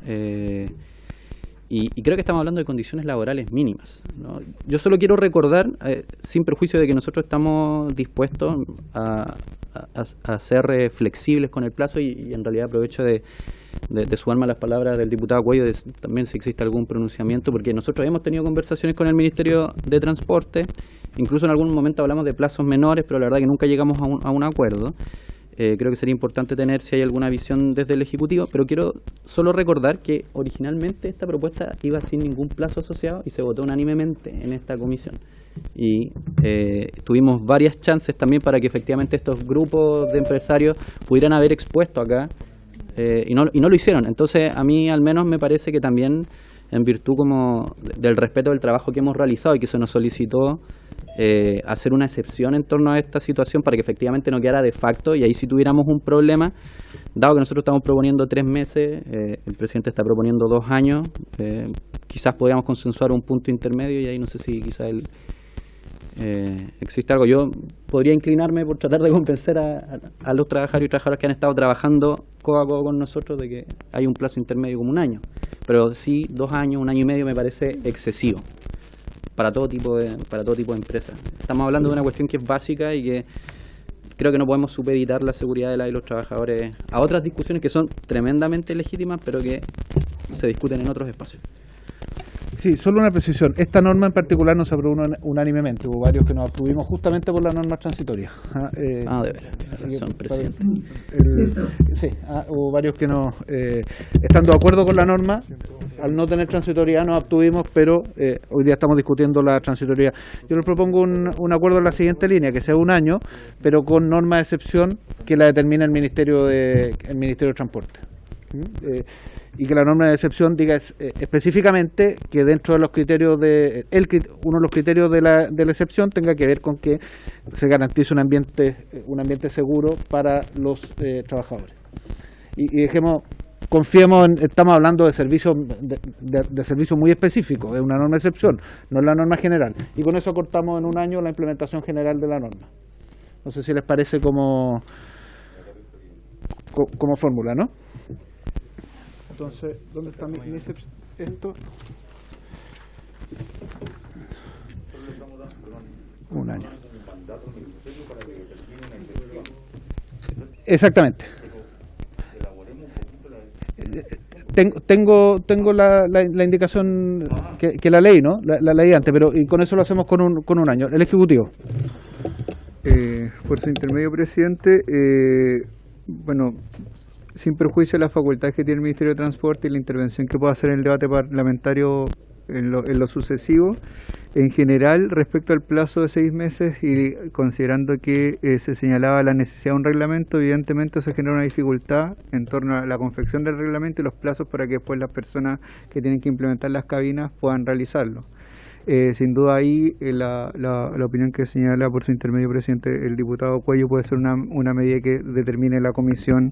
Y creo que estamos hablando de condiciones laborales mínimas, ¿no? Yo solo quiero recordar, sin perjuicio de que nosotros estamos dispuestos a ser flexibles con el plazo y en realidad aprovecho de sumarme a las palabras del diputado Cuello, también si existe algún pronunciamiento, porque nosotros hemos tenido conversaciones con el Ministerio de Transporte, incluso en algún momento hablamos de plazos menores, pero la verdad que nunca llegamos a un acuerdo. Creo que sería importante tener si hay alguna visión desde el Ejecutivo, pero quiero solo recordar que originalmente esta propuesta iba sin ningún plazo asociado y se votó unánimemente en esta comisión. Y tuvimos varias chances también para que efectivamente estos grupos de empresarios pudieran haber expuesto acá y no lo hicieron. Entonces a mí al menos me parece que también en virtud como del respeto del trabajo que hemos realizado y que se nos solicitó hacer una excepción en torno a esta situación para que efectivamente no quedara de facto, y ahí si tuviéramos un problema, dado que nosotros estamos proponiendo 3 meses, el presidente está proponiendo 2 años, quizás podríamos consensuar un punto intermedio y ahí no sé si quizás existe algo. Yo podría inclinarme por tratar de convencer a los trabajadores y trabajadoras que han estado trabajando codo a codo con nosotros de que hay un plazo intermedio como 1 año, pero sí 2 años, 1 año y medio me parece excesivo para todo tipo de empresas. Estamos hablando de una cuestión que es básica y que creo que no podemos supeditar la seguridad de los trabajadores a otras discusiones que son tremendamente legítimas, pero que se discuten en otros espacios. Sí, solo una precisión. Esta norma en particular no se aprobó unánimemente. Hubo varios que nos abstuvimos justamente por las normas transitorias. De veras, tienes razón, presidente. Sí, hubo varios que no, estando de acuerdo con la norma, al no tener transitoriedad nos abstuvimos, pero hoy día estamos discutiendo la transitoriedad. Yo les propongo un acuerdo en la siguiente línea, que sea 1 año, pero con norma de excepción que la determina el Ministerio de Transporte. Y que la norma de excepción diga específicamente que dentro de los criterios uno de los criterios de la excepción tenga que ver con que se garantice un ambiente seguro para los trabajadores. Y confiemos estamos hablando de servicios de servicios muy específicos, es una norma de excepción, no es la norma general. Y con eso cortamos en 1 año la implementación general de la norma. No sé si les parece como fórmula, ¿no? Entonces, ¿dónde está mi excepción? Esto. 1 año. Exactamente. Tengo la indicación que la leí, ¿no? La leí antes, pero y con eso lo hacemos con un año. El Ejecutivo. Por su intermedio, presidente, bueno, sin perjuicio de las facultades que tiene el Ministerio de Transporte y la intervención que pueda hacer en el debate parlamentario en lo sucesivo, en general, respecto al plazo de 6 meses y considerando que se señalaba la necesidad de un reglamento, evidentemente eso genera una dificultad en torno a la confección del reglamento y los plazos para que después las personas que tienen que implementar las cabinas puedan realizarlo. Sin duda ahí la opinión que señala por su intermedio, presidente, el diputado Cuello puede ser una medida que determine la comisión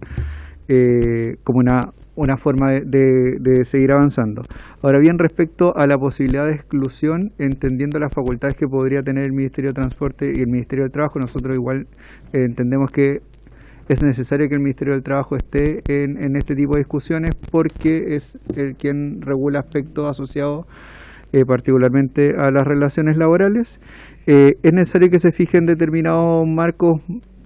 como una forma de seguir avanzando. Ahora bien, respecto a la posibilidad de exclusión, entendiendo las facultades que podría tener el Ministerio de Transporte y el Ministerio del Trabajo, nosotros igual entendemos que es necesario que el Ministerio del Trabajo esté en este tipo de discusiones porque es el quien regula aspectos asociados particularmente a las relaciones laborales. Es necesario que se fijen determinados marcos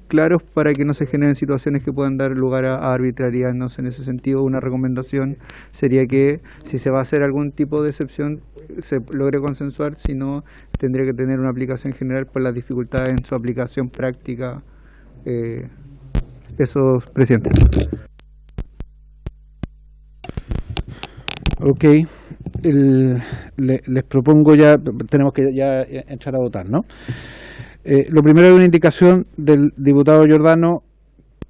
claros para que no se generen situaciones que puedan dar lugar a arbitrariedad. No sé, en ese sentido, una recomendación sería que si se va a hacer algún tipo de excepción se logre consensuar, si no tendría que tener una aplicación general por las dificultades en su aplicación práctica. Eso, presidente. Ok, les propongo tenemos que ya entrar a votar, ¿no? Lo primero es una indicación del diputado Giordano,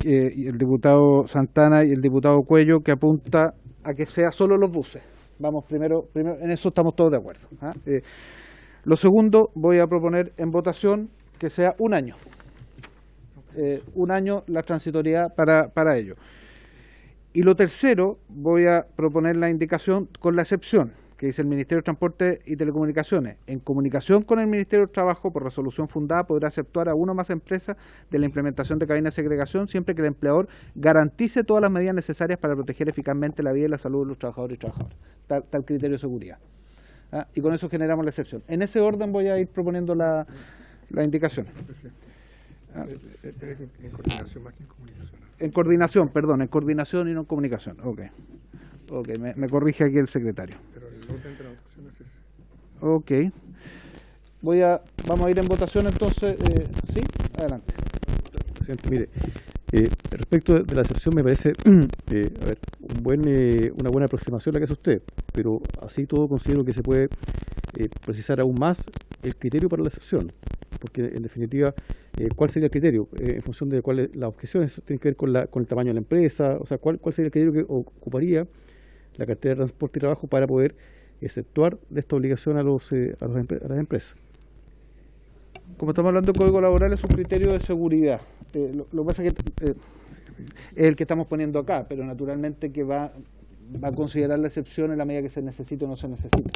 y el diputado Santana y el diputado Cuello, que apunta a que sea solo los buses. Vamos, primero en eso estamos todos de acuerdo. Lo segundo, voy a proponer en votación que sea 1 año. 1 año la transitoriedad para ello. Y lo tercero, voy a proponer la indicación con la excepción, que dice: el Ministerio de Transporte y Telecomunicaciones, en comunicación con el Ministerio de Trabajo, por resolución fundada, podrá exceptuar a una o más empresas de la implementación de cabinas de segregación siempre que el empleador garantice todas las medidas necesarias para proteger eficazmente la vida y la salud de los trabajadores y trabajadoras. Tal criterio de seguridad. Y con eso generamos la excepción. En ese orden voy a ir proponiendo la indicación. En coordinación más que en comunicación. En coordinación, perdón, en coordinación y no en comunicación. Ok, me corrige aquí el secretario. Pero el orden de la votación es ese. Ok. Vamos a ir en votación entonces. ¿Sí? Adelante. Presidente, mire, respecto de la excepción me parece una buena aproximación la que hace usted, pero así todo considero que se puede precisar aún más el criterio para la excepción, porque en definitiva, ¿cuál sería el criterio? En función de cuáles las objeciones tienen que ver con el tamaño de la empresa, o sea, ¿cuál sería el criterio que ocuparía la cartera de transporte y trabajo para poder exceptuar de esta obligación a las empresas? Como estamos hablando de código laboral, es un criterio de seguridad. Lo que pasa es que es el que estamos poniendo acá, pero naturalmente que va a considerar la excepción en la medida que se necesite o no se necesite.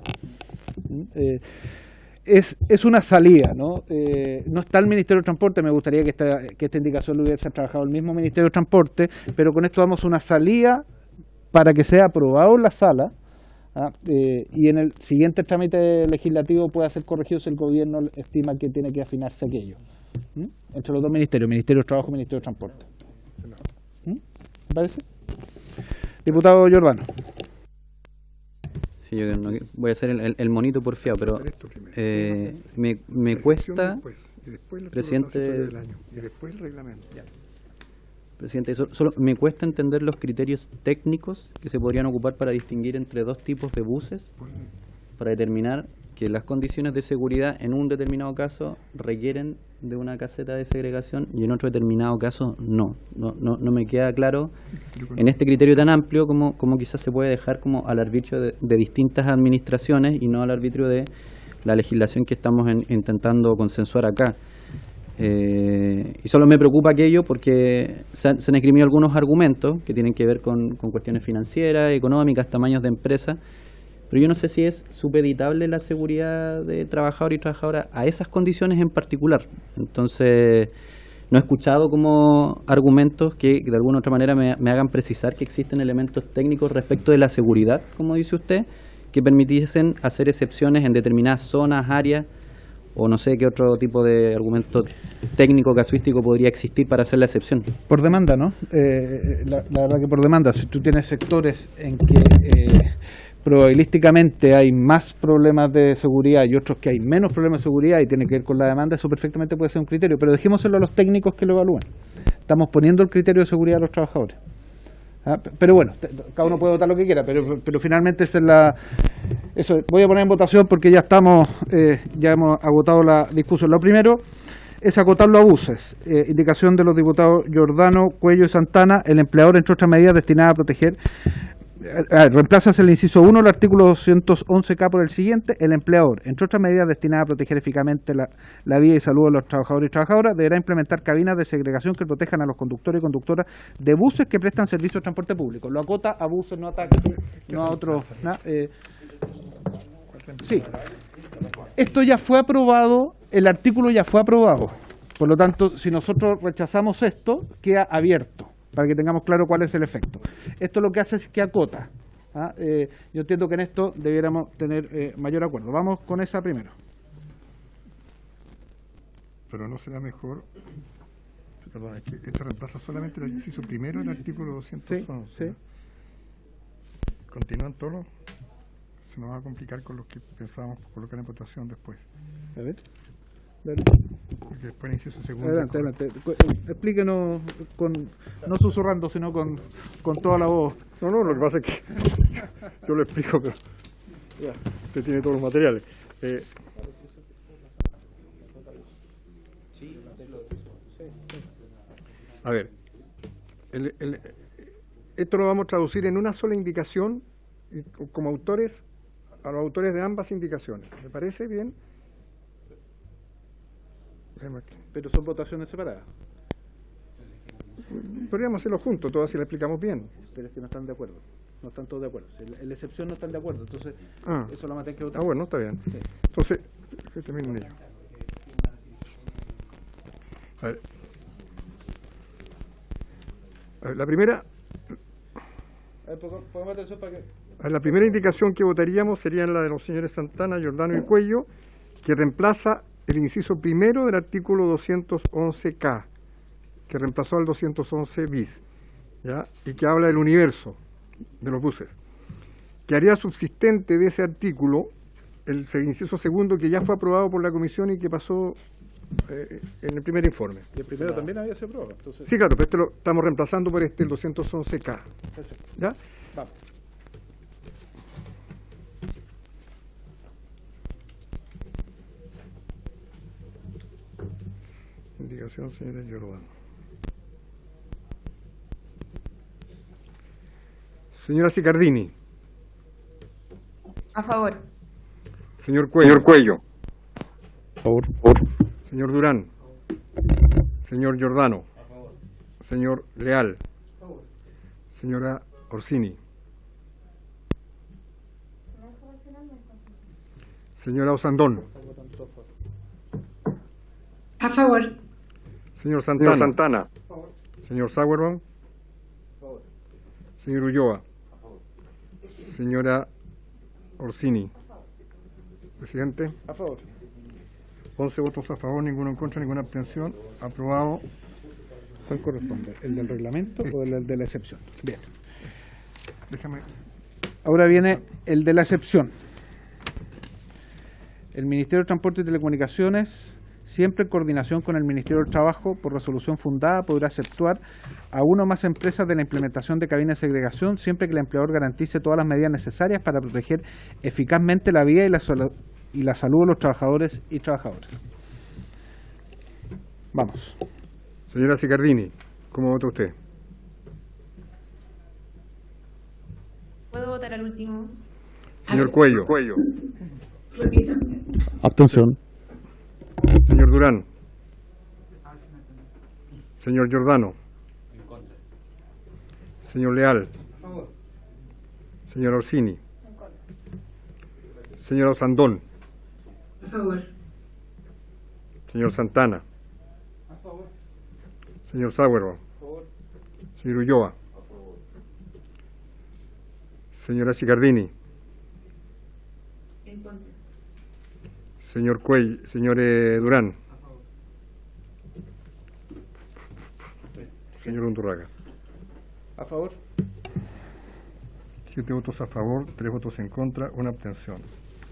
Es una salida, ¿no? No está el Ministerio de Transporte, me gustaría que esta indicación lo hubiese trabajado el mismo Ministerio de Transporte, pero con esto damos una salida para que sea aprobado en la sala. Y en el siguiente trámite legislativo pueda ser corregido si el gobierno estima que tiene que afinarse aquello. Entre los dos ministerios, Ministerio de Trabajo y Ministerio de Transporte. ¿Me parece? Diputado Giordano. Sí, yo no, voy a hacer el monito porfiado, pero me cuesta, presidente, y después el reglamento. Presidente, solo me cuesta entender los criterios técnicos que se podrían ocupar para distinguir entre dos tipos de buses, para determinar que las condiciones de seguridad en un determinado caso requieren de una caseta de segregación y en otro determinado caso no. No me queda claro en este criterio tan amplio como quizás se puede dejar como al arbitrio de distintas administraciones y no al arbitrio de la legislación que estamos intentando consensuar acá. Y solo me preocupa aquello porque se han esgrimido algunos argumentos que tienen que ver con cuestiones financieras, económicas, tamaños de empresa, pero yo no sé si es supeditable la seguridad de trabajador y trabajadora a esas condiciones en particular. Entonces, no he escuchado como argumentos que de alguna u otra manera me hagan precisar que existen elementos técnicos respecto de la seguridad, como dice usted, que permitiesen hacer excepciones en determinadas zonas, áreas, o no sé qué otro tipo de argumento técnico, casuístico podría existir para hacer la excepción. Por demanda, ¿no? La verdad que por demanda. Si tú tienes sectores en que probabilísticamente hay más problemas de seguridad y otros que hay menos problemas de seguridad y tiene que ver con la demanda, eso perfectamente puede ser un criterio, pero dejémoselo a los técnicos que lo evalúen. Estamos poniendo el criterio de seguridad de los trabajadores. Pero bueno, cada uno puede votar lo que quiera, pero finalmente esa es eso. Voy a poner en votación porque ya hemos agotado la discusión. Lo primero es acotar los abusos. Indicación de los diputados Giordano, Cuello y Santana: el empleador, entre otras medidas destinadas a proteger. Reemplazas el inciso 1 del artículo 211K por el siguiente: el empleador, entre otras medidas destinadas a proteger eficazmente la vida y salud de los trabajadores y trabajadoras, deberá implementar cabinas de segregación que protejan a los conductores y conductoras de buses que prestan servicio de transporte público. Lo acota a buses, no a taxis, no a otros. Sí, esto ya fue aprobado, el artículo ya fue aprobado. Por lo tanto, si nosotros rechazamos esto, queda abierto, para que tengamos claro cuál es el efecto. Esto lo que hace es que acota. Yo entiendo que en esto debiéramos tener mayor acuerdo. Vamos con esa primero. Pero no será mejor. Perdón, es que esto reemplaza solamente el inciso primero del artículo 211. Sí. Continúan todos. Se nos va a complicar con los que pensábamos colocar en votación después. A ver. Dale. Porque después el inciso segundo. Adelante. Explíquenos no susurrando, sino con toda la voz. No, lo que pasa es que yo lo explico, pero usted tiene todos los materiales. A ver, esto lo vamos a traducir en una sola indicación como autores, a los autores de ambas indicaciones. ¿Me parece bien? Pero son votaciones separadas. Podríamos hacerlo juntos, todas si lo explicamos bien. Pero es que no están de acuerdo. no están todos de acuerdo. En la excepción no están de acuerdo, entonces eso lo maté que votar. Ah, bueno, está bien. Sí. Entonces, que terminen ellos. A ver, la primera... Pongamos atención para que... La primera indicación que votaríamos sería la de los señores Santana, Giordano y Cuello, que reemplaza el inciso primero del artículo 211K, que reemplazó al 211 bis, ¿ya? Y que habla del universo de los buses, que haría subsistente de ese artículo el inciso segundo que ya fue aprobado por la comisión y que pasó en el primer informe. Y el primero también había sido aprobado. Entonces... Sí, claro, pero este lo estamos reemplazando por el 211K. Perfecto. ¿Ya? Vamos. Indicación, señora Giordano. Señora Sicardini. A favor. Señor Cuello. A favor. Señor Durán. Señor Giordano. Señor Leal. Señora Orsini. Señora Osandón. A favor. Señor Santana. Señor Sauerbaum. Señor Ulloa. Señora Orsini. Presidente. A favor. 11 votos a favor, ninguno en contra, ninguna abstención. Aprobado. ¿Cuál corresponde? ¿El del reglamento o el de la excepción? Bien. Déjame. Ahora viene el de la excepción. El Ministerio de Transporte y Telecomunicaciones, siempre en coordinación con el Ministerio del Trabajo, por resolución fundada, podrá exceptuar a una o más empresas de la implementación de cabinas de segregación, siempre que el empleador garantice todas las medidas necesarias para proteger eficazmente la vida y la salud de los trabajadores y trabajadoras. Vamos. Señora Sicardini, ¿cómo vota usted? ¿Puedo votar al último? Señor Cuello. Repita. Abstención. Señor Durán. Señor Giordano. Señor Leal. Señor Orsini. Señor Osandón. A favor. Señor Santana. Señor Sauerbaum. Señor Ulloa. Señora Sicardini. En contra. Señor Cuello. Señor Durán. Señor Undurraga. ¿A favor? 7 votos a favor, 3 votos en contra, 1 abstención.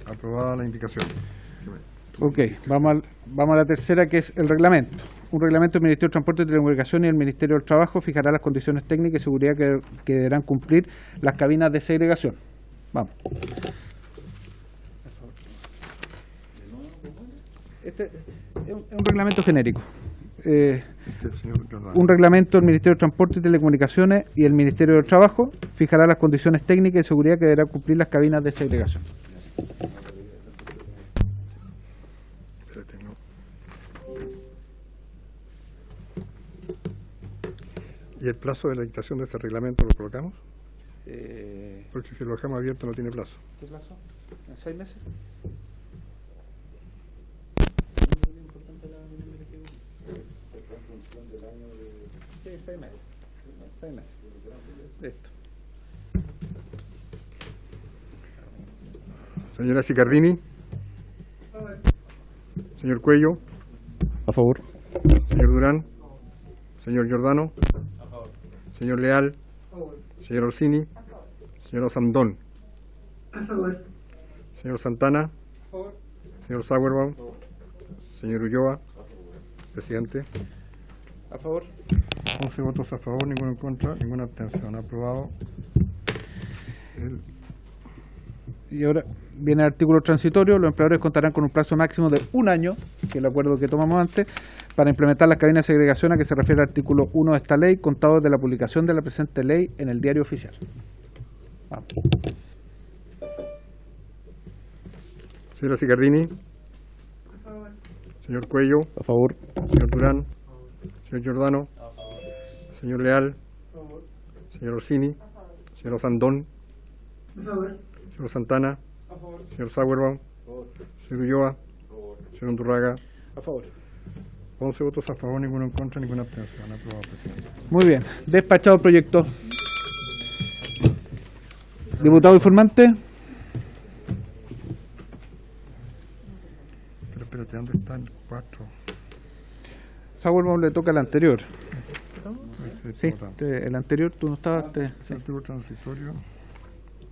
Aprobada la indicación. Ok, vamos a la tercera, que es el reglamento. Un reglamento del Ministerio de Transporte y Telecomunicaciones y el Ministerio del Trabajo fijará las condiciones técnicas y seguridad que deberán cumplir las cabinas de segregación. Vamos. Este es un reglamento genérico. Un reglamento del Ministerio de Transporte y Telecomunicaciones y el Ministerio del Trabajo fijará las condiciones técnicas y seguridad que deberán cumplir las cabinas de segregación. ¿Y el plazo de la dictación de ese reglamento lo colocamos? Porque si lo dejamos abierto no tiene plazo. ¿Qué plazo? ¿En 6 meses? Sí, 6 meses. 6 meses. Listo. Señora Sicardini. Señor Cuello. A favor. Señor Durán. Señor Giordano. Señor Leal. Señor Orsini. Señor Osandón. A favor. Señor Santana. Señor Sauerbaum. Señor Ulloa. Presidente. A favor. 11 votos a favor, ninguno en contra, ninguna abstención. Aprobado. Y ahora viene el artículo transitorio. Los empleadores contarán con un plazo máximo de 1 año, que es el acuerdo que tomamos antes, para implementar las cabinas de segregación a que se refiere el artículo 1 de esta ley, contado desde la publicación de la presente ley en el Diario Oficial. Vamos. Señora Sicardini. A favor. Señor Cuello. A favor. Señor Durán. Señor Giordano. Señor Leal. Señor Orsini. Señor Osandón. Señor Santana. Señor Sauerbaum. Señor Ulloa. Señor Undurraga. A favor. 11 votos a favor, ninguno en contra, ninguna abstención. Aprobado, presidente. Muy bien. Despachado el proyecto. Diputado informante. Pero espérate, ¿dónde está el 4? Sauerbaum le toca el anterior. Sí, el anterior tú no estabas. Sí. Artículo transitorio.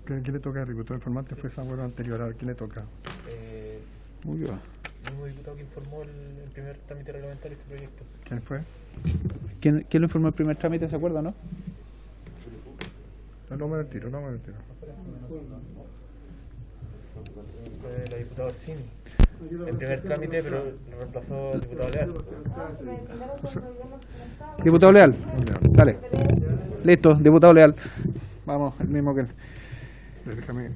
¿Quién le toca al diputado informante? Fue Sauerbaum anterior. A ver, ¿quién le toca? Muy bien. El mismo diputado que informó el primer trámite reglamentario de este proyecto. ¿Quién fue? ¿Quién lo informó el primer trámite? ¿Se acuerda, no? No me retiro, no me retiro. Fue la diputada Orsini. El primer trámite, pero lo reemplazó el diputado Leal. Diputado Leal. Dale. Listo, diputado Leal. Vamos, el mismo que él. Déjame.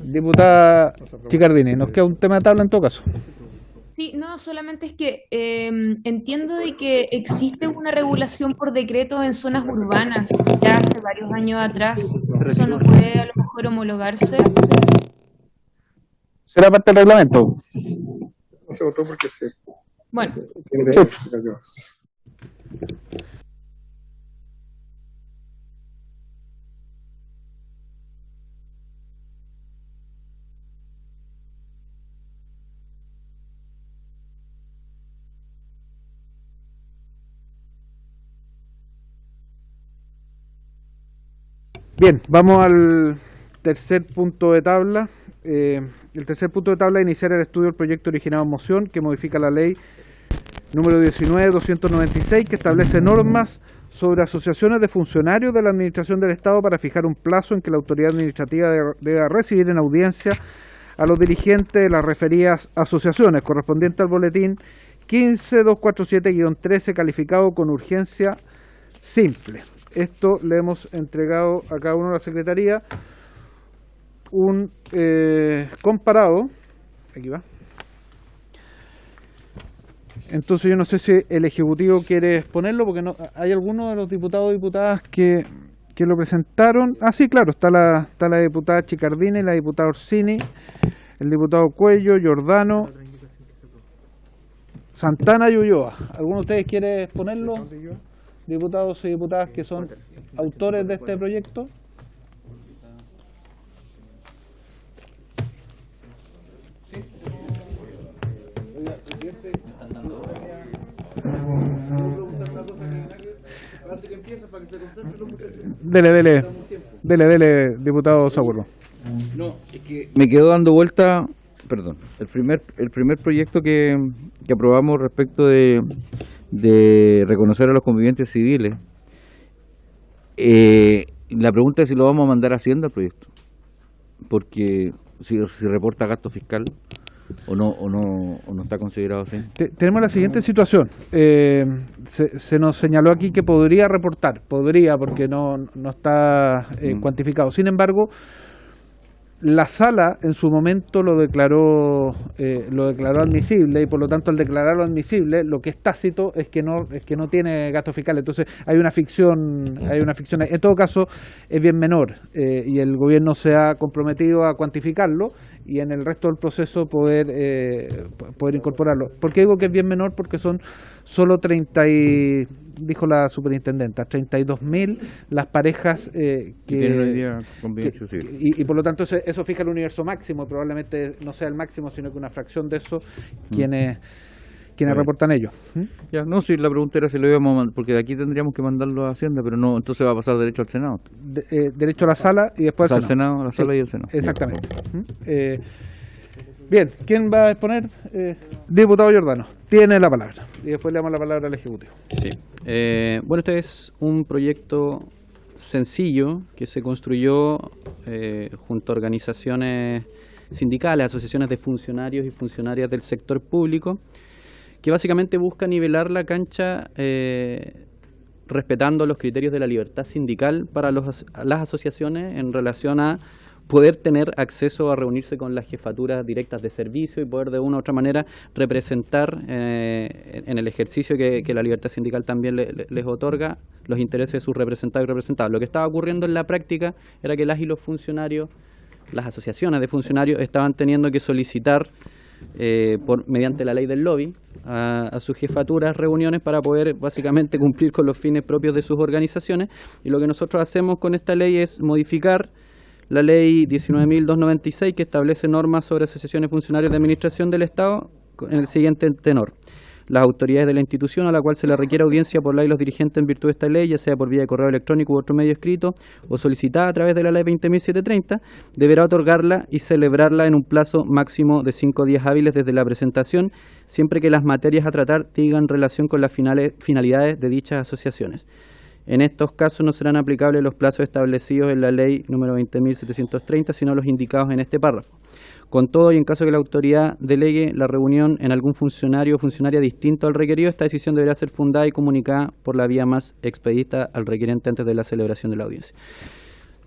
Diputada Chicardini, nos queda un tema de tabla en todo caso. Sí, no, solamente es que entiendo de que existe una regulación por decreto en zonas urbanas ya hace varios años atrás. Eso no puede a lo mejor homologarse. ¿Será parte del reglamento? No se votó porque se... Bueno. Bien, vamos al tercer punto de tabla. El tercer punto de tabla es iniciar el estudio del proyecto originado en moción que modifica la ley número 19.296 que establece normas sobre asociaciones de funcionarios de la Administración del Estado para fijar un plazo en que la autoridad administrativa deba recibir en audiencia a los dirigentes de las referidas asociaciones, correspondiente al boletín 15247-13 calificado con urgencia simple. Esto le hemos entregado a cada uno de la Secretaría un comparado. Aquí va. Entonces yo no sé si el Ejecutivo quiere exponerlo, porque no hay algunos de los diputados o diputadas que lo presentaron. Ah, sí, claro, está la diputada Chicardini, la diputada Orsini, el diputado Cuello, Giordano, Santana y Ulloa. ¿Alguno de ustedes quiere exponerlo? Diputados y diputadas que son autores de este proyecto. Dele, diputado Sauerbaum. No, es que me quedo dando vuelta, perdón, el primer proyecto que aprobamos respecto de reconocer a los convivientes civiles. La pregunta es si lo vamos a mandar a Hacienda el proyecto, porque si reporta gasto fiscal o no está considerado así. Tenemos la siguiente situación. Se nos señaló aquí que podría reportar, porque no está cuantificado. Sin embargo, la sala en su momento lo declaró admisible, y por lo tanto al declararlo admisible lo que es tácito es que no tiene gasto fiscal. Entonces hay una ficción. En todo caso es bien menor, y el gobierno se ha comprometido a cuantificarlo y en el resto del proceso poder incorporarlo. ¿Por qué digo que es bien menor? Porque son solo 30 y, dijo la superintendenta, 32.000 las parejas que tienen hoy día convivencia civil. Y por lo tanto eso fija el universo máximo, probablemente no sea el máximo, sino que una fracción de eso quienes reportan ellos. Ya, no, si la pregunta era si lo íbamos a mandar, porque de aquí tendríamos que mandarlo a Hacienda, pero no, entonces va a pasar derecho al Senado. Derecho a la sala y después al Senado. La sala y el Senado. Exactamente. Bien, ¿quién va a exponer? Diputado Giordano, tiene la palabra. Y después le damos la palabra al Ejecutivo. Sí. Bueno, este es un proyecto sencillo que se construyó junto a organizaciones sindicales, asociaciones de funcionarios y funcionarias del sector público, que básicamente busca nivelar la cancha respetando los criterios de la libertad sindical para las asociaciones en relación a poder tener acceso a reunirse con las jefaturas directas de servicio y poder de una u otra manera representar en el ejercicio que la libertad sindical también les otorga los intereses de sus representados y representadas. Lo que estaba ocurriendo en la práctica era que las y los funcionarios, las asociaciones de funcionarios estaban teniendo que solicitar mediante la ley del lobby a sus jefaturas reuniones para poder básicamente cumplir con los fines propios de sus organizaciones, y lo que nosotros hacemos con esta ley es modificar la ley 19.296 que establece normas sobre asociaciones funcionarias de administración del Estado en el siguiente tenor: las autoridades de la institución a la cual se le requiere audiencia por ley los dirigentes en virtud de esta ley, ya sea por vía de correo electrónico u otro medio escrito o solicitada a través de la ley 20.730, deberá otorgarla y celebrarla en un plazo máximo de 5 días hábiles desde la presentación, siempre que las materias a tratar tengan relación con las finalidades de dichas asociaciones. En estos casos no serán aplicables los plazos establecidos en la ley número 20.730, sino los indicados en este párrafo. Con todo, y en caso que la autoridad delegue la reunión en algún funcionario o funcionaria distinto al requerido, esta decisión deberá ser fundada y comunicada por la vía más expedita al requerente antes de la celebración de la audiencia.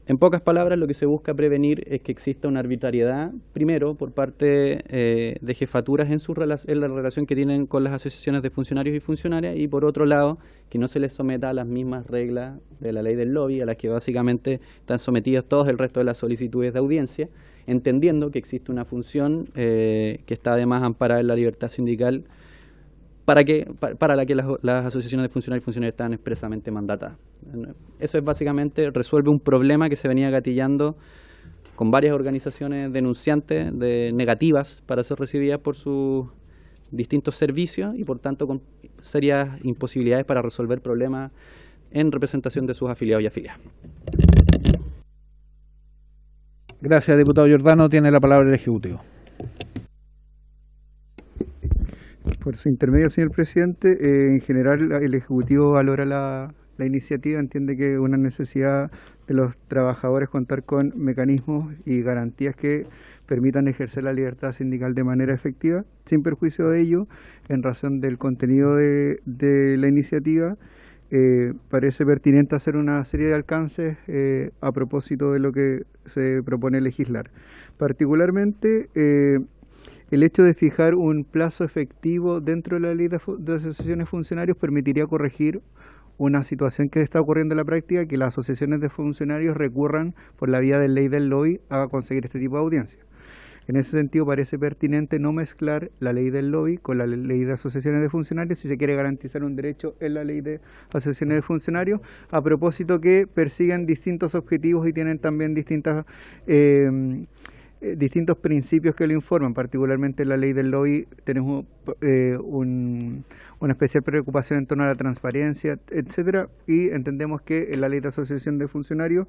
En pocas palabras, lo que se busca prevenir es que exista una arbitrariedad, primero, por parte de jefaturas en la relación que tienen con las asociaciones de funcionarios y funcionarias, y por otro lado, que no se les someta a las mismas reglas de la ley del lobby, a las que básicamente están sometidas todos el resto de las solicitudes de audiencia, entendiendo que existe una función que está además amparada en la libertad sindical para la que las asociaciones de funcionarios y funcionarias están expresamente mandatadas. Eso es básicamente, resuelve un problema que se venía gatillando con varias organizaciones denunciantes negativas para ser recibidas por sus distintos servicios y por tanto con serias imposibilidades para resolver problemas en representación de sus afiliados y afiliadas. Gracias, diputado Giordano. Tiene la palabra el Ejecutivo. Por su intermedio, señor presidente, en general el Ejecutivo valora la iniciativa, entiende que es una necesidad de los trabajadores contar con mecanismos y garantías que permitan ejercer la libertad sindical de manera efectiva. Sin perjuicio de ello, en razón del contenido de la iniciativa, parece pertinente hacer una serie de alcances a propósito de lo que se propone legislar. Particularmente, el hecho de fijar un plazo efectivo dentro de la ley de asociaciones funcionarios permitiría corregir una situación que está ocurriendo en la práctica, que las asociaciones de funcionarios recurran por la vía de ley del lobby a conseguir este tipo de audiencia. En ese sentido, parece pertinente no mezclar la ley del lobby con la ley de asociaciones de funcionarios si se quiere garantizar un derecho en la ley de asociaciones de funcionarios, a propósito que persiguen distintos objetivos y tienen también distintos principios que lo informan. Particularmente en la ley del lobby tenemos una especial preocupación en torno a la transparencia, etcétera, y entendemos que en la ley de asociación de funcionarios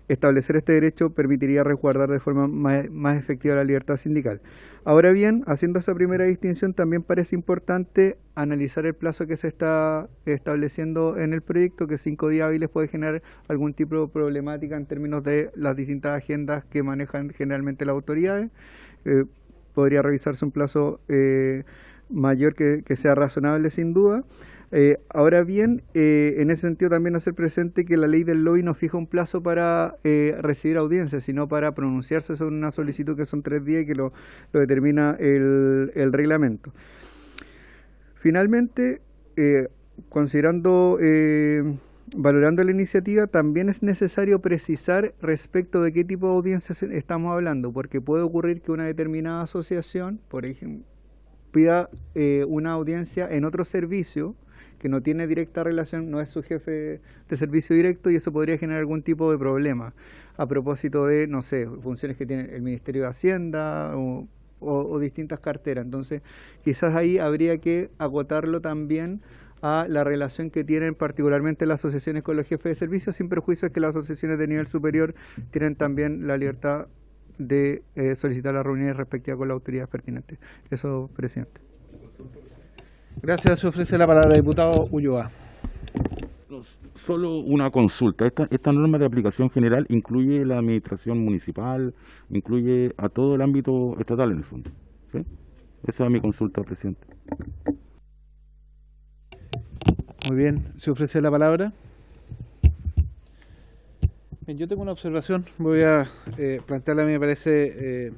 establecer este derecho permitiría resguardar de forma más efectiva la libertad sindical. Ahora bien, haciendo esa primera distinción, también parece importante analizar el plazo que se está estableciendo en el proyecto, que 5 días hábiles puede generar algún tipo de problemática en términos de las distintas agendas que manejan generalmente las autoridades. Podría revisarse un plazo mayor que sea razonable, sin duda. Ahora bien, en ese sentido también hacer presente que la ley del lobby no fija un plazo para recibir audiencias, sino para pronunciarse sobre una solicitud que son 3 días y que lo determina el reglamento. Finalmente, valorando la iniciativa, también es necesario precisar respecto de qué tipo de audiencias estamos hablando, porque puede ocurrir que una determinada asociación, por ejemplo, pida una audiencia en otro servicio que no tiene directa relación, no es su jefe de servicio directo, y eso podría generar algún tipo de problema a propósito de, no sé, funciones que tiene el Ministerio de Hacienda o distintas carteras. Entonces, quizás ahí habría que acotarlo también a la relación que tienen particularmente las asociaciones con los jefes de servicio, sin perjuicio de que las asociaciones de nivel superior tienen también la libertad de solicitar las reuniones respectivas con las autoridades pertinentes. Eso, presidente. Gracias. Se ofrece la palabra al diputado Ulloa. Solo una consulta. Esta norma de aplicación general incluye la administración municipal, incluye a todo el ámbito estatal en el fondo, ¿sí? Esa es mi consulta, presidente. Muy bien. Se ofrece la palabra. Bien, yo tengo una observación, voy a plantearla. A mí me parece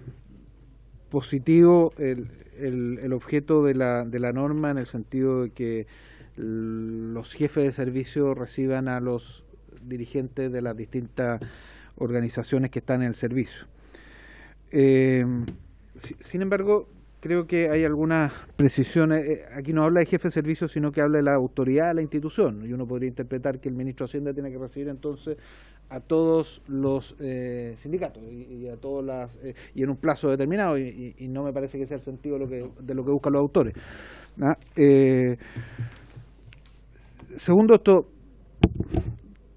positivo el objeto de la norma, en el sentido de que los jefes de servicio reciban a los dirigentes de las distintas organizaciones que están en el servicio. Sin embargo, creo que hay algunas precisiones. Aquí no habla de jefe de servicio, sino que habla de la autoridad de la institución, y uno podría interpretar que el ministro de Hacienda tiene que recibir entonces a todos los sindicatos y a todas las y en un plazo determinado, y no me parece que sea el sentido de lo que buscan los autores, ¿no? Segundo,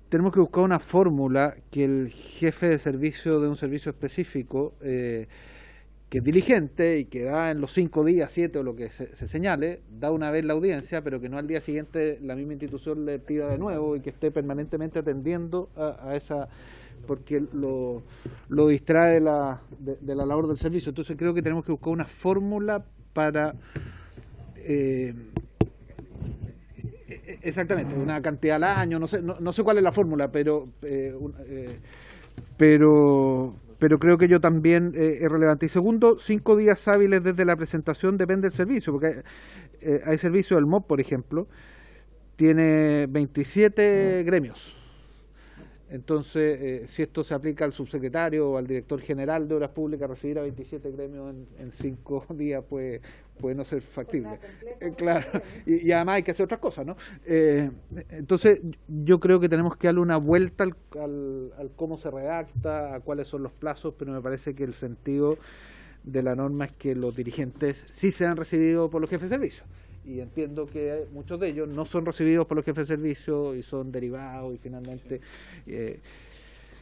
tenemos que buscar una fórmula que el jefe de servicio de un servicio específico, que es diligente y que da en los 5 días, 7 o lo que se señale, da una vez la audiencia, pero que no al día siguiente la misma institución le pida de nuevo, y que esté permanentemente atendiendo a esa, porque lo distrae de la labor del servicio. Entonces creo que tenemos que buscar una fórmula para exactamente, una cantidad al año, no sé cuál es la fórmula, pero creo que yo también es relevante. Y segundo, 5 días hábiles desde la presentación depende del servicio, porque hay servicio del MOP, por ejemplo, tiene 27 gremios. Entonces, si esto se aplica al subsecretario o al director general de Obras Públicas, recibir a 27 gremios en 5 días puede no ser factible. Claro, y además hay que hacer otras cosas, ¿no? Entonces, yo creo que tenemos que darle una vuelta al cómo se redacta, a cuáles son los plazos, pero me parece que el sentido de la norma es que los dirigentes sí sean recibidos por los jefes de servicio. Y entiendo que muchos de ellos no son recibidos por los jefes de servicio y son derivados, y finalmente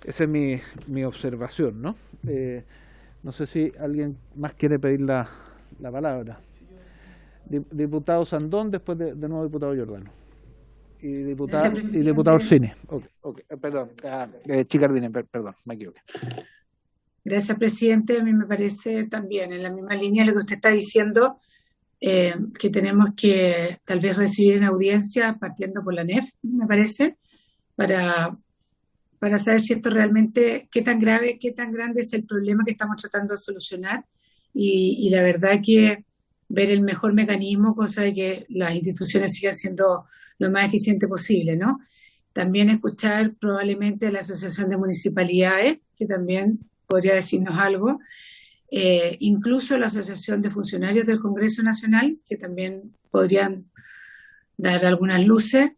esa es mi observación, ¿no? No sé si alguien más quiere pedir la palabra. Diputado Sandón, después de nuevo diputado Giordano. Y diputado Orsini. Perdón, Chicardini, perdón, me equivoqué. Gracias, presidente. A mí me parece también en la misma línea lo que usted está diciendo, que tenemos que tal vez recibir en audiencia, partiendo por la NEF, me parece, para saber si esto realmente, qué tan grave, qué tan grande es el problema que estamos tratando de solucionar, y la verdad que ver el mejor mecanismo, cosa de que las instituciones sigan siendo lo más eficiente posible, ¿no? También escuchar probablemente a la Asociación de Municipalidades, que también podría decirnos algo, incluso la Asociación de Funcionarios del Congreso Nacional, que también podrían dar algunas luces,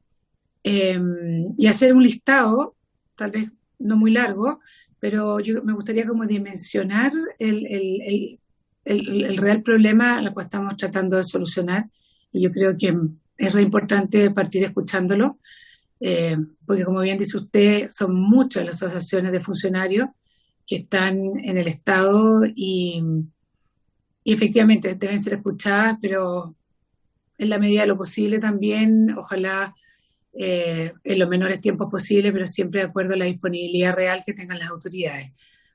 y hacer un listado, tal vez no muy largo, pero yo me gustaría como dimensionar el real problema al cual estamos tratando de solucionar, y yo creo que es re importante partir escuchándolo, porque como bien dice usted, son muchas las asociaciones de funcionarios que están en el Estado, y efectivamente deben ser escuchadas, pero en la medida de lo posible también, ojalá en los menores tiempos posibles, pero siempre de acuerdo a la disponibilidad real que tengan las autoridades.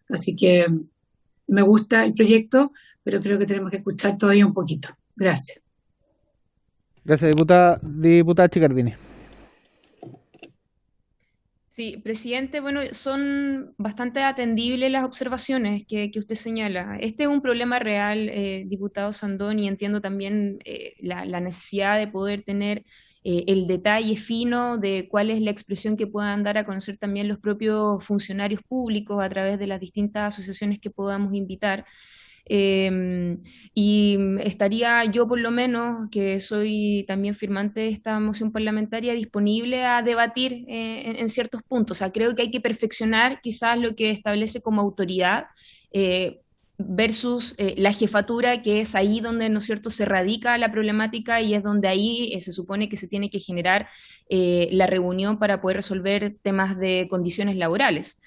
Así que me gusta el proyecto, pero creo que tenemos que escuchar todavía un poquito. Gracias. Gracias, diputada Chicardini. Sí, presidente, bueno, son bastante atendibles las observaciones que usted señala. Este es un problema real, diputado Sandón, y entiendo también la necesidad de poder tener el detalle fino de cuál es la expresión que puedan dar a conocer también los propios funcionarios públicos a través de las distintas asociaciones que podamos invitar. Y estaría yo, por lo menos, que soy también firmante de esta moción parlamentaria, disponible a debatir en ciertos puntos. O sea, creo que hay que perfeccionar quizás lo que establece como autoridad versus la jefatura, que es ahí donde, ¿no es cierto?, se radica la problemática, y es donde ahí se supone que se tiene que generar la reunión para poder resolver temas de condiciones laborales.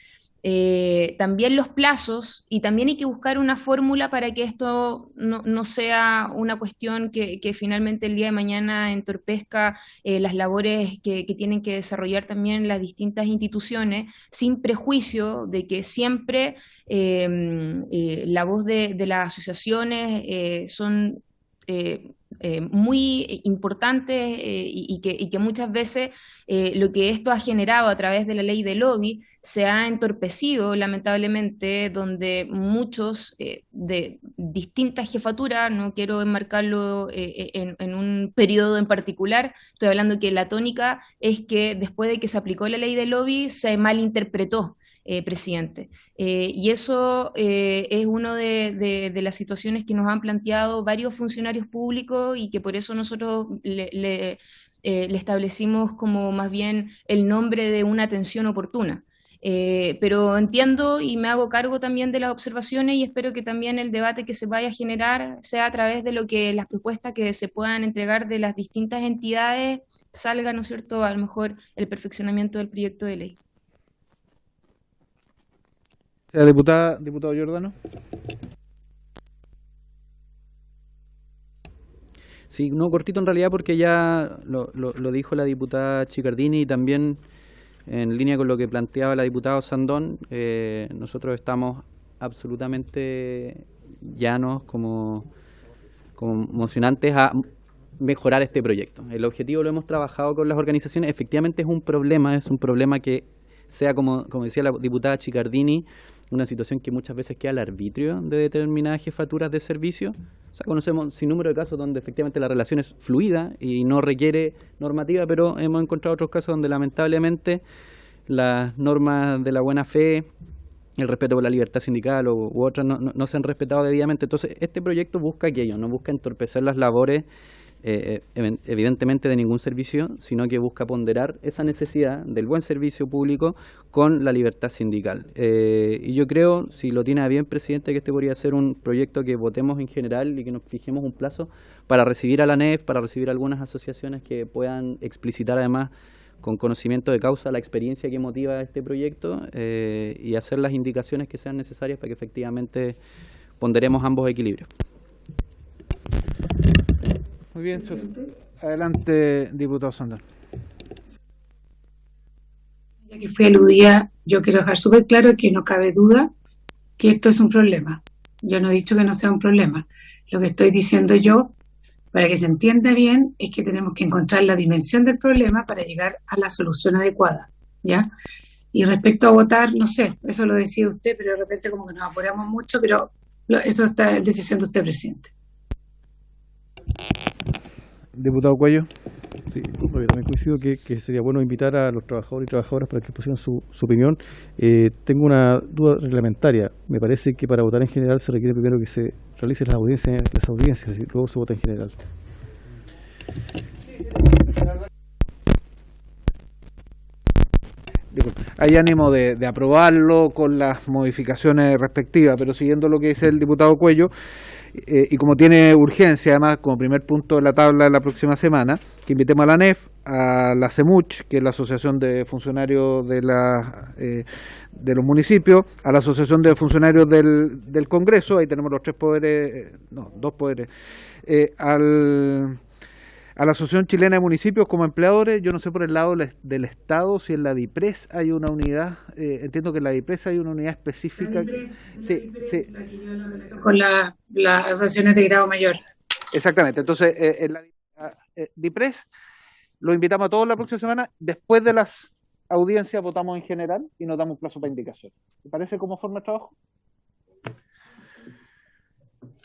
También los plazos, y también hay que buscar una fórmula para que esto no sea una cuestión que finalmente el día de mañana entorpezca las labores que tienen que desarrollar también las distintas instituciones, sin prejuicio de que siempre la voz de las asociaciones son muy importantes y que muchas veces lo que esto ha generado a través de la ley de lobby se ha entorpecido, lamentablemente, donde muchos de distintas jefaturas, no quiero enmarcarlo en un periodo en particular, estoy hablando que la tónica es que después de que se aplicó la ley de lobby se malinterpretó, presidente. Y eso es una de las situaciones que nos han planteado varios funcionarios públicos y que por eso nosotros le establecimos como más bien el nombre de una atención oportuna. Pero entiendo y me hago cargo también de las observaciones y espero que también el debate que se vaya a generar sea a través de lo que las propuestas que se puedan entregar de las distintas entidades salga, ¿no es cierto?, a lo mejor el perfeccionamiento del proyecto de ley. Diputado Giordano. Sí, no, cortito en realidad porque ya lo dijo la diputada Chicardini y también en línea con lo que planteaba la diputada Sandón, nosotros estamos absolutamente llanos como emocionantes a mejorar este proyecto. El objetivo lo hemos trabajado con las organizaciones, efectivamente es un problema que sea, como decía la diputada Chicardini, una situación que muchas veces queda al arbitrio de determinadas jefaturas de servicio. O sea, conocemos sin número de casos donde efectivamente la relación es fluida y no requiere normativa, pero hemos encontrado otros casos donde lamentablemente las normas de la buena fe, el respeto por la libertad sindical u otras no se han respetado debidamente. Entonces, este proyecto busca aquello, no busca entorpecer las labores evidentemente de ningún servicio, sino que busca ponderar esa necesidad del buen servicio público con la libertad sindical. Y yo creo, si lo tiene a bien, presidente, que este podría ser un proyecto que votemos en general y que nos fijemos un plazo para recibir a la ANEF, para recibir algunas asociaciones que puedan explicitar además con conocimiento de causa la experiencia que motiva este proyecto y hacer las indicaciones que sean necesarias para que efectivamente ponderemos ambos equilibrios. Muy bien, adelante, diputado Sandón. Ya que fui aludida, yo quiero dejar súper claro que no cabe duda que esto es un problema. Yo no he dicho que no sea un problema. Lo que estoy diciendo yo, para que se entienda bien, es que tenemos que encontrar la dimensión del problema para llegar a la solución adecuada, ¿ya? Y respecto a votar, no sé, eso lo decía usted, pero de repente como que nos apuramos mucho, pero esto está en decisión de usted, presidente. Diputado Cuello. Sí, yo también coincido que sería bueno invitar a los trabajadores y trabajadoras para que pusieran su opinión. Tengo una duda reglamentaria. Me parece que para votar en general se requiere primero que se realicen las audiencias y luego se vota en general. Hay ánimo de aprobarlo con las modificaciones respectivas, pero siguiendo lo que dice el diputado Cuello, y como tiene urgencia, además, como primer punto de la tabla de la próxima semana, que invitemos a la ANEF, a la CEMUCH, que es la Asociación de Funcionarios de los Municipios, a la Asociación de Funcionarios del Congreso, ahí tenemos los dos poderes, a la Asociación Chilena de Municipios como empleadores. Yo no sé por el lado del Estado si en la DIPRES hay una unidad, entiendo que en la DIPRES hay una unidad específica. Con las asociaciones de grado mayor. Exactamente, entonces en la DIPRES lo invitamos a todos la próxima semana, después de las audiencias votamos en general y nos damos plazo para indicación. ¿Te parece como forma de trabajo?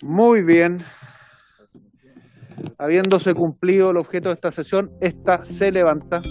Muy bien. Habiéndose cumplido el objeto de esta sesión, esta se levanta.